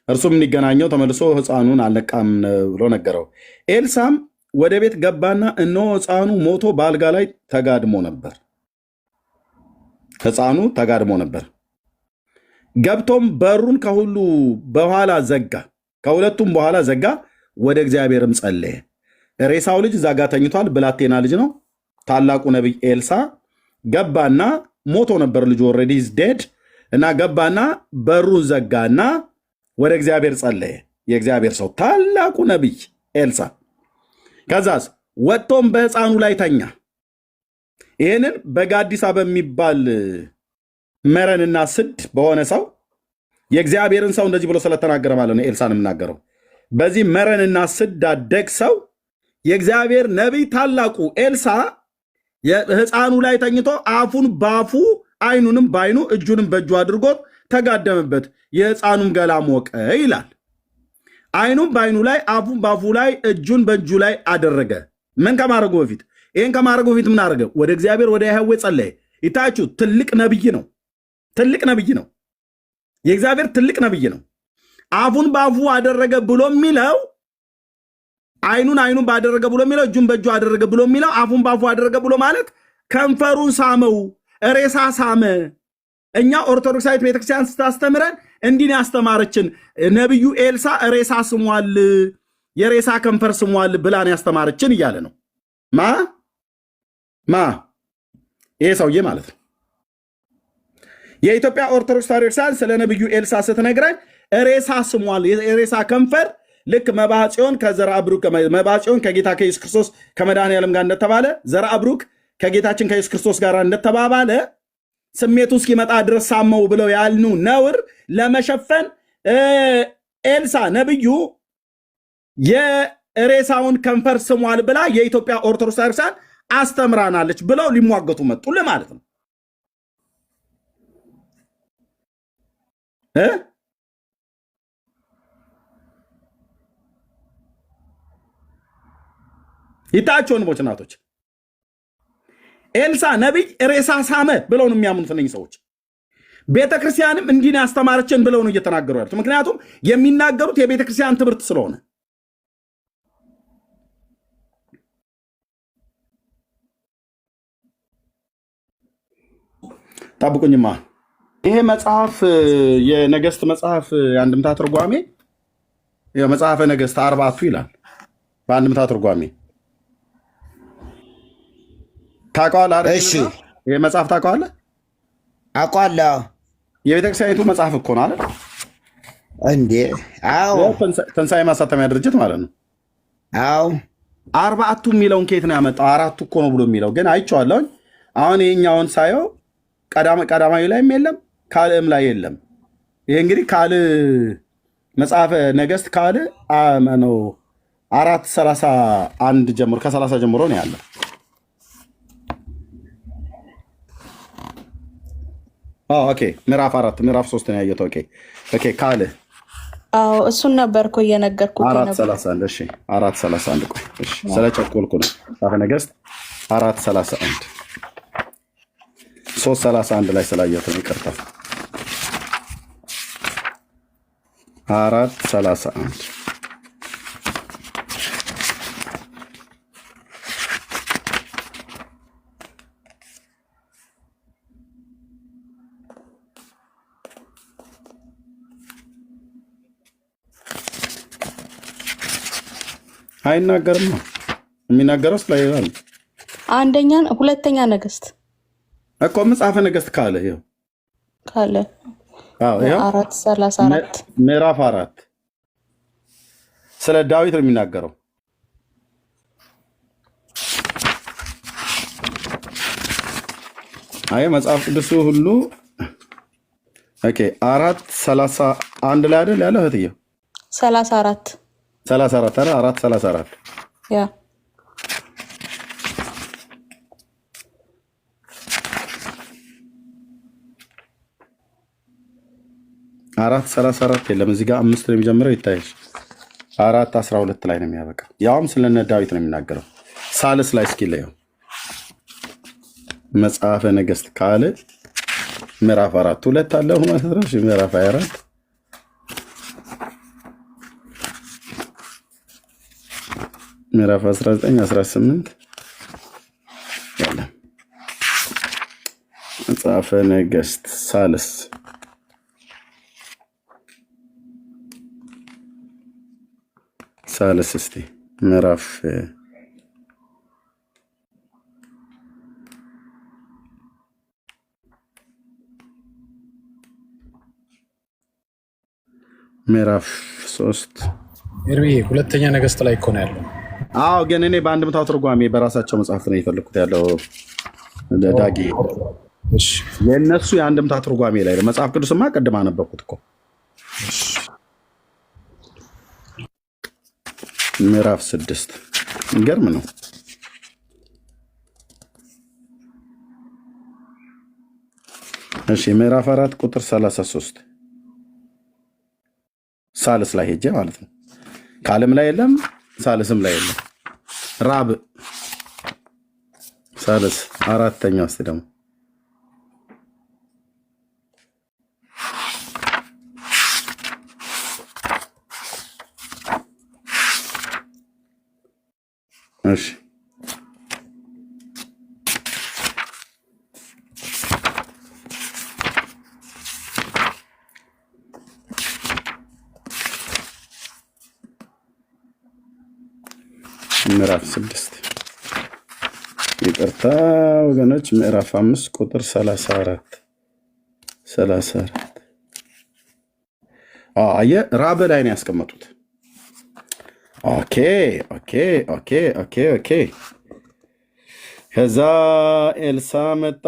እርሱም እንዲገናኘው ተመልሶ ሕፃኑን አልነቃም ብሎ ነገረው። ኤልሳም ወደ ቤት ገባና እነሆ ሕፃኑ ሞቶ በአልጋ ላይ ተጋድሞ ነበር። ሕፃኑ ተጋድሞ ነበር። ገብቶም በሩን ከሁለቱም በኋላ ዘጋ። ወደ እግዚአብሔርም ጸለየ። ሬሳው ልጅ እዛ ጋ ተኝቷል። ብላቴና ልጅ ነው። ታላቁ ነቢይ ኤልሳ ገባና ሞቶ ነበር ልጁ ኦልሬዲ ዴድ እና ገባና በሩን ዘጋና ወደ እግዚአብሔር ጸለየ። የእግዚአብሔር ሰው ታላቁ ነቢይ ኤልሳ። ከዛስ ወጥቶም በሕፃኑ ላይ ተኛ። ይህንን በጋዲሳ በሚባል መረንና ስድ በሆነ ሰው የእግዚአብሔርን ሰው እንደዚህ ብሎ ስለተናገረ ማለት ነው ኤልሳን የምናገረው። በዚህ መረንና ስድ አደግ ሰው የእግዚአብሔር ነቢይ ታላቁ ኤልሳ ሕፃኑ ላይ ተኝቶ አፉን ባፉ አይኑንም በአይኑ እጁንም በእጁ አድርጎት ተጋደመበት። የሕፃኑም ገላ ሞቀ ይላል። አይኑም በአይኑ ላይ አፉን ባፉ ላይ እጁን በእጁ ላይ አደረገ። ምን ከማድረጉ በፊት ይህን ከማድረጉ በፊት ምን አደረገ? ወደ እግዚአብሔር ወደ ያህዌ ጸለየ። ይታችሁ ትልቅ ነብይ ነው። ትልቅ ነብይ ነው። የእግዚአብሔር ትልቅ ነብይ ነው። አፉን ባፉ አደረገ ብሎ የሚለው አይኑን ባደረገ ብሎ የሚለው እጁን በእጁ አደረገ ብሎ የሚለው አፉን ባፉ አደረገ ብሎ ማለት ከንፈሩን ሳመው፣ ሬሳ ሳመ። እኛ ኦርቶዶክሳዊት ቤተክርስቲያን ስታስተምረን እንዲህ ያስተማረችን ነብዩ ኤልሳ ሬሳ ስሟል፣ የሬሳ ከንፈር ስሟል ብላን ያስተማረችን እያለ ነው። ይሄ ሰውዬ ማለት ነው። የኢትዮጵያ ኦርቶዶክስ ቤተክርስቲያን ስለ ነብዩ ኤልሳ ስትነግረን ሬሳ ስሟል፣ የሬሳ ከንፈር ልክ መባዓ ጽዮን ከዘርአ ብሩክ መባዓ ጽዮን ከጌታ ከኢየሱስ ክርስቶስ ከመድኃኔዓለም ጋር እንደተባለ ዘርአ ብሩክ ከጌታችን ከኢየሱስ ክርስቶስ ጋር እንደተባባለ ስሜቱ እስኪመጣ ድረስ ሳመው ብለው ያልኑ ነውር ለመሸፈን ኤልሳ ነብዩ የሬሳውን ከንፈር ስሟል ብላ የኢትዮጵያ ኦርቶዶክስ ቤተክርስቲያን አስተምራናለች ብለው ሊሟገቱ መጡ ማለት ነው። ይታችሁ ወንድሞች እናቶች፣ ኤልሳ ነቢይ ሬሳ ሳመ ብለው ነው የሚያምኑት እነኝህ ሰዎች። ቤተክርስቲያንም እንዲህ ያስተማረችን ብለው ነው እየተናገሩ ያሉት። ምክንያቱም የሚናገሩት የቤተክርስቲያን ትምህርት ስለሆነ። ጠብቁኝማ። ይሄ መጽሐፍ የነገስት መጽሐፍ የአንድምታ ትርጓሜ የመጽሐፈ ነገስት 4 ይላል በአንድምታ ትርጓሜ። ታውቀዋለህ? እሺ፣ ይሄ መጽሐፍ ታውቀዋለህ? አውቀዋለሁ። የቤተክርስቲያኒቱ መጽሐፍ እኮ ነው አይደል እንዴ? አዎ፣ ትንሣኤ ማሳተሚያ ድርጅት ማለት ነው። አዎ። 4 የሚለውን ከየት ነው ያመጣው? 4 እኮ ነው ብሎ የሚለው ግን አይቼዋለሁኝ። አሁን ይሄኛውን ሳየው ቀዳማዊ ላይም የለም ካልዕም ላይ የለም። ይሄ እንግዲህ ካልዕ መጽሐፈ ነገስት ካልዕ ነው 4:31 ጀምሮ ከ30 ጀምሮ ነው ያለው። ኦኬ ምዕራፍ 4 ምዕራፍ 3 ነው ያየሁት። ኦኬ ካልዕ እሱን ነበርኩ እየነገርኩት 4:31 እሺ 4:31 ቆይ እሺ ስለቸኮልኩ ነው። መጽሐፈ ነገስት 4:31 3:31 ላይ ስላየሁት ነው። ይቅርታ 4:31 አይናገርም ነው የሚናገረው። ስለ ሁለተኛ ነገስት እኮ መጽሐፈ ነገስት ካልዕ ይኸው ካልዕ 4:34 ምዕራፍ 4 ስለ ዳዊት ነው የሚናገረው። አይ መጽሐፍ ቅዱሱ ሁሉ 4:31 ላይ አይደል ያለው እህትዬው? 34 34 4:34 ያ 4:34 የለም እዚህ ጋር 5 ነው የሚጀምረው ይታይሽ 4:12 ላይ ነው የሚያበቃ ያውም ስለነ ዳዊት ነው የሚናገረው ሳልስ ላይ እስኪ ለየው መጽሐፈ ነገሥት ካለ ምዕራፍ 4:2 አለ ሆኖ ተደረሽ ምዕራፍ 24 ምዕራፍ 19-18 ያለ መጽሐፈ ነገሥት ሳልስ እስቲ ምዕራፍ ምዕራፍ 3 ኤርሚ ሁለተኛ ነገሥት ላይ እኮ ነው ያለው። አዎ ግን እኔ በአንድምታው ትርጓሜ በራሳቸው መጽሐፍ ነው የፈለኩት ያለው ዳጊ የእነሱ የአንድምታ ትርጓሜ ላይ መጽሐፍ ቅዱስማ ቀድማ ነበርኩት እኮ ምዕራፍ 6 እንገርም ነው። እሺ ምዕራፍ 4:33 ሳልስ ላይ ሄጄ ማለት ነው። ካለም ላይ የለም ሳልስም ላይ የለም። ራብ ሳልስ አራተኛው እስቲ ደግሞ እሺ ምዕራፍ 6 ይቅርታ ወገኖች ምዕራፍ 5:34 አየ ራብ ላይ ነው ያስቀመጡት። ኦኬ ከዛ ኤልሳ መጣ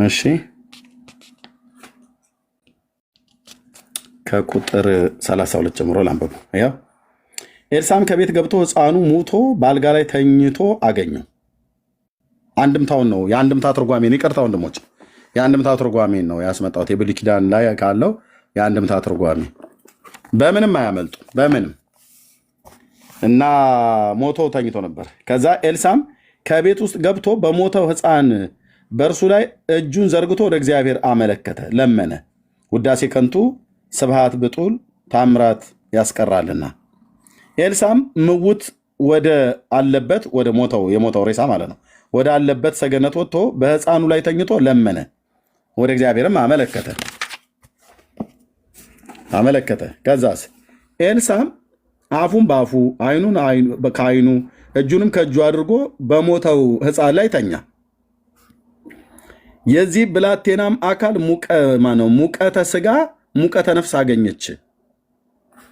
እሺ ከቁጥር 32 ጀምሮ ላንብብ። ያው ኤልሳም ከቤት ገብቶ ሕፃኑ ሙቶ በአልጋ ላይ ተኝቶ አገኘው። አንድምታውን ነው የአንድምታ ትርጓሜን ይቅርታ ወንድሞች የአንድምታ ትርጓሜን ነው ያስመጣሁት። የብሉይ ኪዳን ላይ ካለው የአንድምታ ትርጓሜ በምንም አያመልጡ በምንም እና ሞቶ ተኝቶ ነበር። ከዛ ኤልሳም ከቤት ውስጥ ገብቶ በሞተው ሕፃን በእርሱ ላይ እጁን ዘርግቶ ወደ እግዚአብሔር አመለከተ፣ ለመነ። ውዳሴ ከንቱ ስብሃት ብጡል ታምራት ያስቀራልና። ኤልሳም ምውት ወደ አለበት ወደ የሞተው ሬሳ ማለት ነው ወደ አለበት ሰገነት ወጥቶ በሕፃኑ ላይ ተኝቶ ለመነ፣ ወደ እግዚአብሔርም አመለከተ። ከዛስ ኤልሳም አፉን በአፉ አይኑን ከአይኑ እጁንም ከእጁ አድርጎ በሞተው ሕፃን ላይ ተኛ። የዚህ ብላቴናም አካል ሙቀተ ስጋ ሙቀተ ነፍስ አገኘች።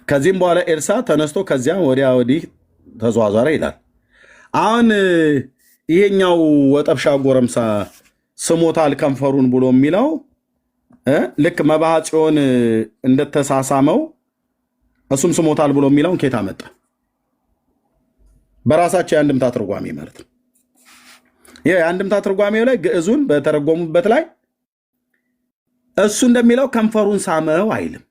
ከዚህም በኋላ ኤልሳ ተነስቶ ከዚያ ወዲያ ወዲህ ተዟዟረ ይላል። አሁን ይሄኛው ወጠብሻ ጎረምሳ ስሞታል ከንፈሩን ብሎ የሚለው ልክ መባዓ ጽዮን እንደተሳሳመው እሱም ስሞታል ብሎ የሚለውን ኬታ መጣ? በራሳቸው የአንድምታ ትርጓሜ ማለት ነው። ይህ የአንድምታ ትርጓሜው ላይ ግዕዙን በተረጎሙበት ላይ እሱ እንደሚለው ከንፈሩን ሳመው አይልም።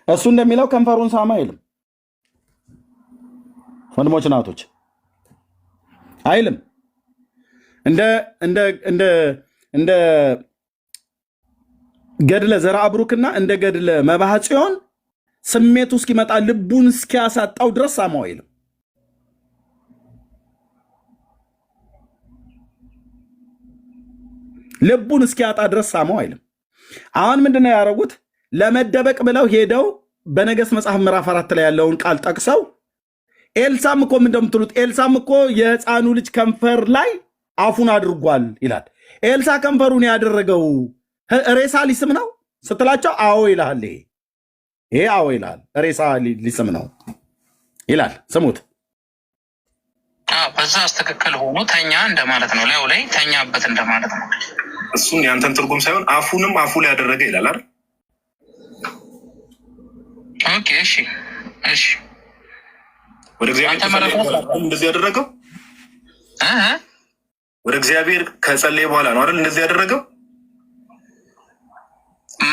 እሱ እንደሚለው ከንፈሩን ሳመ አይልም። ወንድሞች ናቶች አይልም። እንደ ገድለ ዘርአ ብሩክና እንደ ገድለ መባዓ ጽዮን ስሜቱ እስኪመጣ ልቡን እስኪያሳጣው ድረስ ሳመው አይልም። ልቡን እስኪያጣ ድረስ ሳመው አይልም። አሁን ምንድነው ያደረጉት? ለመደበቅ ብለው ሄደው በነገሥት መጽሐፍ ምዕራፍ 4 ላይ ያለውን ቃል ጠቅሰው ኤልሳም እኮ ምን እንደምትሉት ኤልሳም እኮ የሕፃኑ ልጅ ከንፈር ላይ አፉን አድርጓል ይላል። ኤልሳ ከንፈሩን ያደረገው ሬሳ ሊስም ነው ስትላቸው አዎ ይላል። ይሄ አዎ ይላል። ሬሳ ሊስም ነው። ይላል። ስሙት። በዛ ትክክል ሆኖ ተኛ እንደማለት ነው። ላዩ ላይ ተኛበት እንደማለት ነው። እሱን ያንተን ትርጉም ሳይሆን አፉንም አፉ ላይ ያደረገ ይላል አይደል? ኦኬ እሺ እሺ። ወደ እግዚአብሔር እንደዚህ ያደረገው ወደ እግዚአብሔር ከጸለየ በኋላ ነው አይደል? እንደዚህ ያደረገው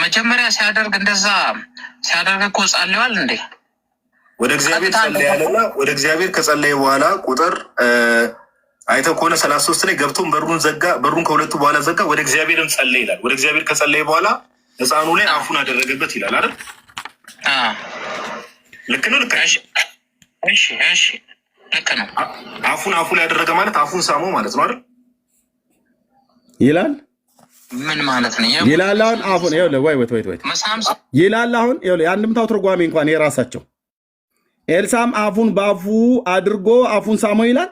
መጀመሪያ ሲያደርግ እንደዛ ሲያደርግ እኮ ጸልዋል እንዴ? ወደ እግዚአብሔር ጸለያለና ወደ እግዚአብሔር ከጸለየ በኋላ ቁጥር አይተህ ከሆነ 33 ላይ ገብቶም በሩን ዘጋ። በሩን ከሁለቱ በኋላ ዘጋ። ወደ እግዚአብሔርም ጸለየ ይላል። ወደ እግዚአብሔር ከጸለየ በኋላ ሕፃኑ ላይ አፉን አደረገበት ይላል አይደል? ልክ ነው። ልክ እሺ እሺ፣ ልክ ነው። አፉን አፉ ላይ ያደረገ ማለት አፉን ሳመው ማለት ነው አይደል? ይላል። ምን ማለት ነው ይላል? አሁን አፉን ይኸውልህ፣ ወይ ይላል። አሁን ይኸውልህ፣ የአንድምታው ትርጓሜ እንኳን የራሳቸው ኤልሳም አፉን በአፉ አድርጎ አፉን ሳመው ይላል።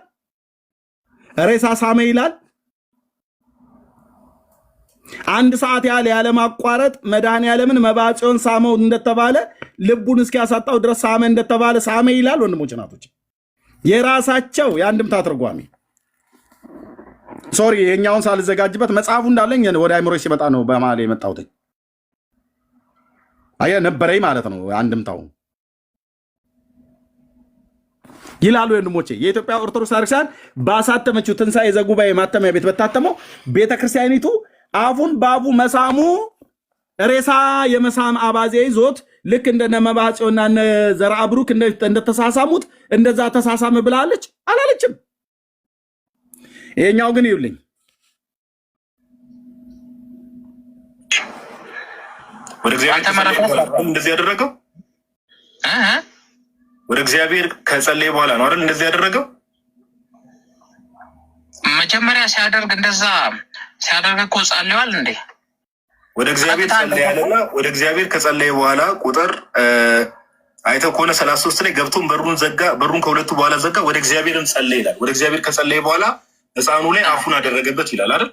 ሬሳ ሳመ ይላል። አንድ ሰዓት ያህል ያለማቋረጥ መድኃኔዓለምን መብዓ ጽዮን ሳመው እንደተባለ ልቡን እስኪያሳጣው ድረስ ሳመ እንደተባለ ሳመ ይላል። ወንድሞች እናቶች፣ የራሳቸው የአንድምታ ትርጓሜ። ሶሪ የኛውን ሳልዘጋጅበት መጽሐፉ እንዳለኝ ወደ አይምሮ ሲመጣ ነው በመሀል የመጣሁት። አየህ ነበረኝ ማለት ነው አንድምታው ይላሉ። ወንድሞቼ የኢትዮጵያ ኦርቶዶክስ ቤተክርስቲያን ባሳተመችው ትንሣኤ ዘጉባኤ ማተሚያ ቤት በታተመው ቤተክርስቲያኒቱ አፉን በአፉ መሳሙ ሬሳ የመሳም አባዜ ይዞት ልክ እንደነ መብዓ ጽዮንና እነ ዘርአ ብሩክ እንደተሳሳሙት እንደዛ ተሳሳመ ብላለች አላለችም? ይሄኛው ግን ይውልኝ ወደ እግዚአብሔር እንደዚህ ያደረገው ወደ እግዚአብሔር ከጸለየ በኋላ ነው አይደል? እንደዚህ ያደረገው መጀመሪያ ሲያደርግ እንደዛ ሲያደርግ እኮ ጸልዋል እንዴ? ወደ እግዚአብሔር ጸለያለና ወደ እግዚአብሔር ከጸለየ በኋላ ቁጥር አይተህ ከሆነ 33 ላይ ገብቶም በሩን ዘጋ። በሩን ከሁለቱ በኋላ ዘጋ። ወደ እግዚአብሔርም ጸለየ ይላል። ወደ እግዚአብሔር ከጸለየ በኋላ ሕፃኑ ላይ አፉን አደረገበት ይላል አይደል?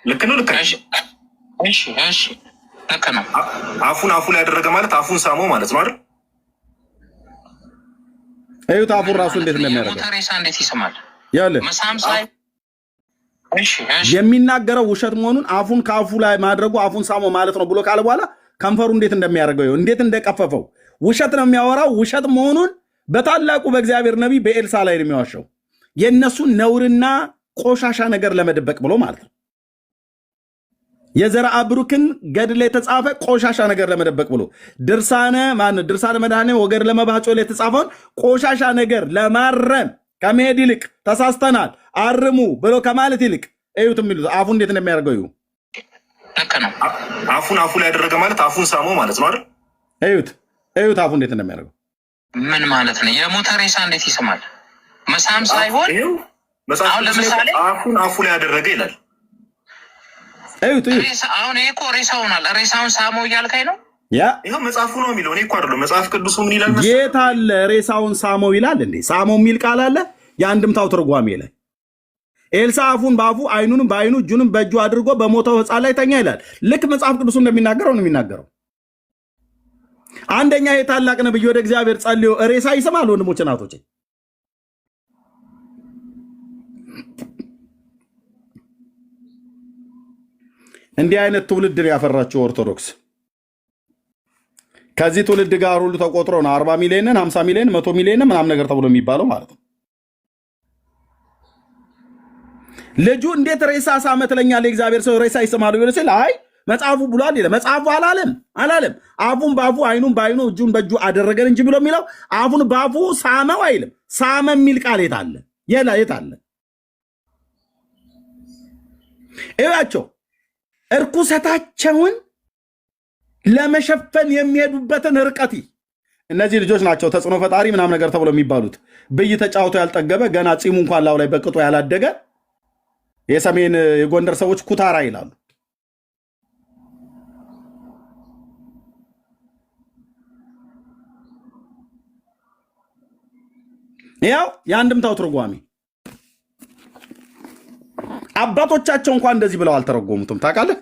ልክ ነው። ልክ እሺ እሺ፣ ልክ ነው። አፉን አፉ ላይ ያደረገ ማለት አፉን ሳመው ማለት ነው አይደል? እዩት አፉን ራሱ እንዴት እንደሚያደርገው ሬሳ እንዴት ይስማል? ያለ መሳም ሳይ የሚናገረው ውሸት መሆኑን አፉን ከአፉ ላይ ማድረጉ አፉን ሳመው ማለት ነው ብሎ ካለ በኋላ ከንፈሩ እንዴት እንደሚያደርገው እንዴት እንደቀፈፈው ውሸት ነው የሚያወራው። ውሸት መሆኑን በታላቁ በእግዚአብሔር ነቢይ በኤልሳ ላይ ነው የሚዋሸው። የእነሱን ነውርና ቆሻሻ ነገር ለመደበቅ ብሎ ማለት ነው። የዘርአ ብሩክን ገድል የተጻፈ ቆሻሻ ነገር ለመደበቅ ብሎ ድርሳነ መድኃኔዓለም ወገድለ መብዓ ጽዮን የተጻፈውን ቆሻሻ ነገር ለማረም ከመሄድ ይልቅ ተሳስተናል አርሙ ብሎ ከማለት ይልቅ እዩት የሚሉት አፉ እንዴት እንደሚያደርገው እዩ። አፉን አፉ ላይ ያደረገ ማለት አፉን ሳመው ማለት ነው አይደል? እዩት አፉ እንዴት እንደሚያደርገው ምን ማለት ነው? የሞተ ሬሳ እንዴት ይስማል? መሳም ሳይሆን አሁን ለምሳሌ አፉን አፉ ላይ ያደረገ ይላል። አሁን ይሄ እኮ ሬሳ ሆኗል። ሬሳውን ሳመው እያልከኝ ነው? ይኸው መጽሐፉ ነው የሚለው። እኔ እኮ አይደለም መጽሐፍ ቅዱሱ ምን ይላል? ጌታ አለ ሬሳውን ሳመው ይላል እንዴ? ሳመው የሚል ቃል አለ የአንድምታው ትርጓሜ ላይ። ኤልሳ አፉን በአፉ አይኑንም በአይኑ እጁንም በእጁ አድርጎ በሞተው ሕፃን ላይ ተኛ ይላል። ልክ መጽሐፍ ቅዱሱ እንደሚናገረው ነው የሚናገረው። አንደኛ የታላቅ ነብይ ወደ እግዚአብሔር ጸልዮ ሬሳ ይስማል? ወንድሞች እናቶቼ፣ እንዲህ አይነት ትውልድን ያፈራችው ኦርቶዶክስ ከዚህ ትውልድ ጋር ሁሉ ተቆጥሮ ነው 40 ሚሊዮንን 50 ሚሊዮን 100 ሚሊዮን ምናምን ነገር ተብሎ የሚባለው ማለት ነው። ልጁ እንዴት ሬሳ ሳመ ትለኛለህ? የእግዚአብሔር ሰው ሬሳ ይስማሉ ይሉ ሲል አይ መጽሐፉ ብሏል ይላል። መጽሐፉ አላለም። አፉን በአፉ አይኑን በአይኑ እጁን በእጁ አደረገን እንጂ ብሎ የሚለው አፉን በአፉ ሳመው አይልም። ሳመ የሚል ቃል የት አለ? የት አለ? እያቸው እርኩሰታቸውን ለመሸፈን የሚሄዱበትን ርቀት እነዚህ ልጆች ናቸው ተጽዕኖ ፈጣሪ ምናምን ነገር ተብሎ የሚባሉት። ብይ ተጫውቶ ያልጠገበ ገና ፂሙ እንኳን ላው ላይ በቅጦ ያላደገ የሰሜን የጎንደር ሰዎች ኩታራ ይላሉ። ያው የአንድምታው ትርጓሜ አባቶቻቸው እንኳን እንደዚህ ብለው አልተረጎሙትም። ታውቃለህ?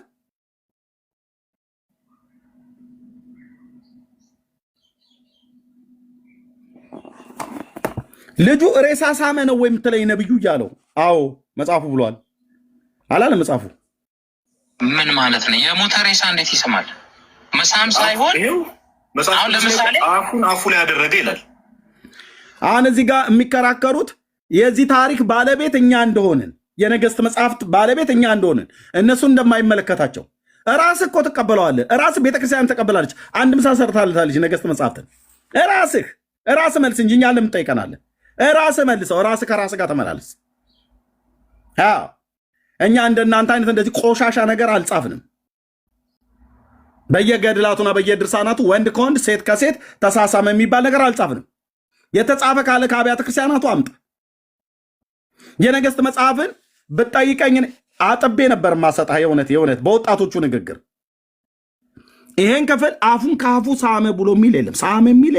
ልጁ ሬሳ ሳመ ነው ወይ የምትለኝ ነብዩ እያለው? አዎ መጽሐፉ ብሏል አላለ? መጽሐፉ ምን ማለት ነው? የሞተ ሬሳ እንዴት ይስማል? መሳም ሳይሆን አሁን ለምሳሌ አፉን አፉ ላይ ያደረገ ይላል። አሁን እዚህ ጋር የሚከራከሩት የዚህ ታሪክ ባለቤት እኛ እንደሆንን፣ የነገስት መጽሐፍት ባለቤት እኛ እንደሆንን፣ እነሱ እንደማይመለከታቸው ራስህ እኮ ትቀበለዋለህ። ራስህ ቤተክርስቲያን ተቀበላለች። አንድ ምሳ ሰርታለታለች ነገስት መጽሐፍትን። ራስህ መልስ እንጂ እኛ ለምን ትጠይቀናለህ? ራስህ መልሰው። ራስህ ከራስህ ጋር ተመላለስ። እኛ እንደናንተ አይነት እንደዚህ ቆሻሻ ነገር አልጻፍንም። በየገድላቱና በየድርሳናቱ ወንድ ከወንድ ሴት ከሴት ተሳሳመ የሚባል ነገር አልጻፍንም። የተጻፈ ካለ ከአብያተ ክርስቲያናቱ አምጥ። የነገስት መጽሐፍን ብጠይቀኝ አጥቤ ነበር ማሰጣ። የእውነት በወጣቶቹ ንግግር ይሄን ክፍል አፉን ከአፉ ሳመ ብሎ የሚል የለም። ሳመ የሚል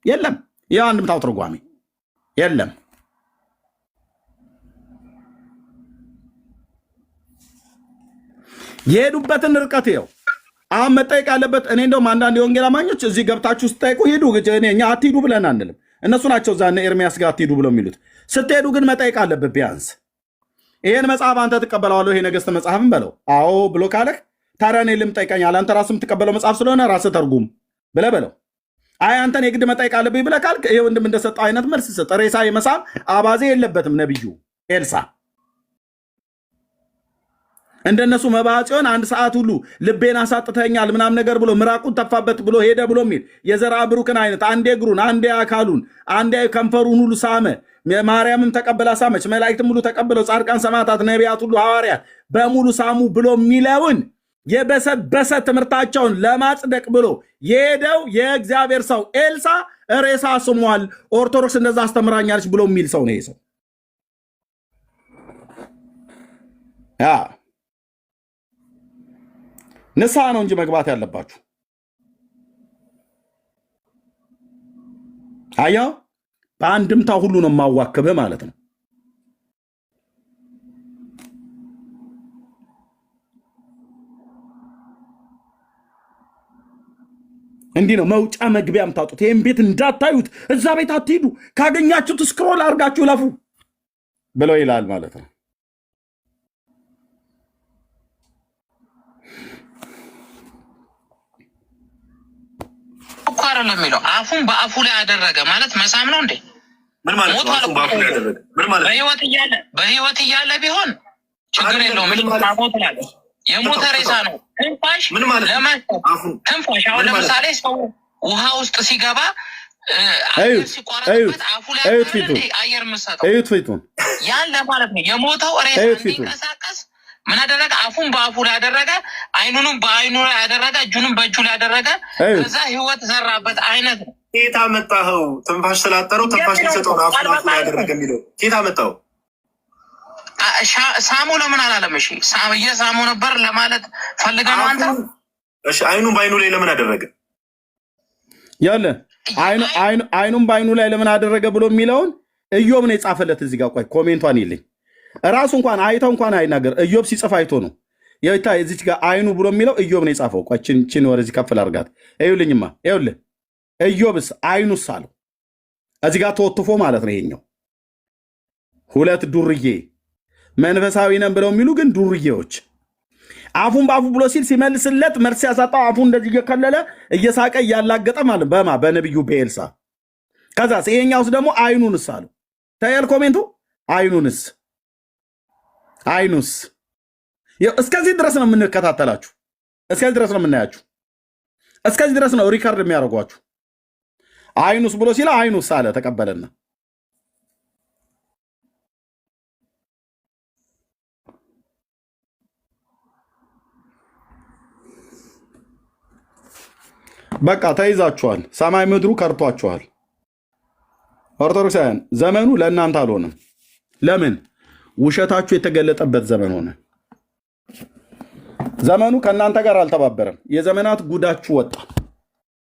የለም። ይህ አንድምታው ትርጓሜ የለም። የሄዱበትን ርቀት ይኸው። አሁን መጠየቅ ያለበት እኔ እንደውም አንዳንድ የወንጌል አማኞች እዚህ ገብታችሁ ስጠይቁ ሂዱ፣ እኛ አትሂዱ ብለን አንልም። እነሱ ናቸው እዛ እነ ኤርሚያስ ጋር አትሂዱ ብለው የሚሉት። ስትሄዱ ግን መጠየቅ አለበት። ቢያንስ ይሄን መጽሐፍ አንተ ትቀበለዋለሁ፣ ይሄ ነገስት መጽሐፍን በለው። አዎ ብሎ ካለህ ታዲያ እኔ ልም ጠይቀኛል። አንተ ራስህ የምትቀበለው መጽሐፍ ስለሆነ ራስህ ተርጉም ብለህ በለው። አይ አንተን የግድ መጠየቅ አለብኝ ብለህ ካልክ ይሄ ወንድም እንደሰጠው አይነት መልስ ስጥ። ሬሳ የመሳም አባዜ የለበትም ነቢዩ ኤልሳ። እንደነሱ መባጽዮን አንድ ሰዓት ሁሉ ልቤን አሳጥተኛል ምናም ነገር ብሎ ምራቁን ተፋበት ብሎ ሄደ ብሎ የሚል የዘርአ ብሩክን አይነት አንዴ እግሩን፣ አንዴ አካሉን፣ አንዴ ከንፈሩን ሁሉ ሳመ። ማርያምም ተቀበላ ሳመች፣ መላእክትም ሁሉ ተቀበለው፣ ጻድቃን፣ ሰማዕታት፣ ነቢያት ሁሉ ሐዋርያት በሙሉ ሳሙ ብሎ የሚለውን የበሰበሰ ትምህርታቸውን ለማጽደቅ ብሎ የሄደው የእግዚአብሔር ሰው ኤልሳ ሬሳ ስሟል፣ ኦርቶዶክስ እንደዛ አስተምራኛለች ብሎ የሚል ሰው ነው። ይሄ ሰው ንስሐ ነው እንጂ መግባት ያለባችሁ። አያው በአንድምታ ሁሉ ነው የማዋክብህ ማለት ነው። እንዲህ ነው መውጫ መግቢያ የምታጡት። ይህም ቤት እንዳታዩት፣ እዛ ቤት አትሂዱ፣ ካገኛችሁት ስክሮል አድርጋችሁ ለፉ ብለው ይላል ማለት ነው። እኮ አይደለም የሚለው አፉን በአፉ ላይ ያደረገ ማለት መሳም ነው እንዴ? ምን ማለት ነው? አፉን በአፉ ላይ ያደረገ ምን ማለት ነው? በህይወት እያለ ቢሆን ችግር የለውም። ሞት ላለ የሞተ ሬሳ ነው። ትንፋሽ ትንፋሽ አሁን ለምሳሌ ሰው ውሃ ውስጥ ሲገባ ሲቋረጥበት አፉ ላይ አየር መሰጠው ያን ለማለት ነው። የሞተው ሬሳ እንዲንቀሳቀስ ምን አደረገ? አፉን በአፉ ላይ ያደረገ፣ አይኑንም በአይኑ ላይ ያደረገ፣ እጁንም በእጁ ላይ ያደረገ፣ ከዛ ህይወት ዘራበት አይነት ነው። ኬታ መጣኸው? ትንፋሽ ስላጠረው ትንፋሽ ሊሰጠውን አፉን አፉ ላይ ያደረገ የሚለው ኬታ መጣኸው? ሳሙ ለምን አላለም? እሺ እየሳሙ ነበር ለማለት ፈልገህ ነው አንተ? እሺ አይኑን በአይኑ ላይ ለምን አደረገ? ያለ አይኑን በአይኑ ላይ ለምን አደረገ ብሎ የሚለውን ኢዮብ ነው የጻፈለት። እዚህ ጋር ቆይ ኮሜንቷን ይልኝ። ራሱ እንኳን አይተው እንኳን አይናገር። ኢዮብ ሲጽፍ አይቶ ነው የታ እዚች ጋር አይኑ ብሎ የሚለው ኢዮብ ነው የጻፈው። ቆይ ችን ወደዚህ ከፍ ላድርጋት። ይኸውልኝማ ይኸውልህ ኢዮብስ አይኑስ አለው እዚህ ጋር ተወትፎ ማለት ነው። ይሄኛው ሁለት ዱርዬ መንፈሳዊ ነን ብለው የሚሉ ግን ዱርዬዎች አፉን በአፉ ብሎ ሲል ሲመልስለት መልስ ያሳጣው አፉ እንደዚህ እየከለለ እየሳቀ እያላገጠ ማለት በነቢዩ በኤልሳ። ከዛስ ይሄኛውስ ደግሞ አይኑንስ አለው። ታያል ኮሜንቱ አይኑንስ እስከዚህ ድረስ ነው የምንከታተላችሁ። እስከዚህ ድረስ ነው የምናያችሁ። እስከዚህ ድረስ ነው ሪካርድ የሚያደርጓችሁ። አይኑስ ብሎ ሲል አይኑስ አለ ተቀበለና በቃ ተይዛችኋል። ሰማይ ምድሩ ከርቷችኋል። ኦርቶዶክሳውያን ዘመኑ ለእናንተ አልሆነም። ለምን? ውሸታችሁ የተገለጠበት ዘመን ሆነ። ዘመኑ ከእናንተ ጋር አልተባበረም። የዘመናት ጉዳችሁ ወጣ።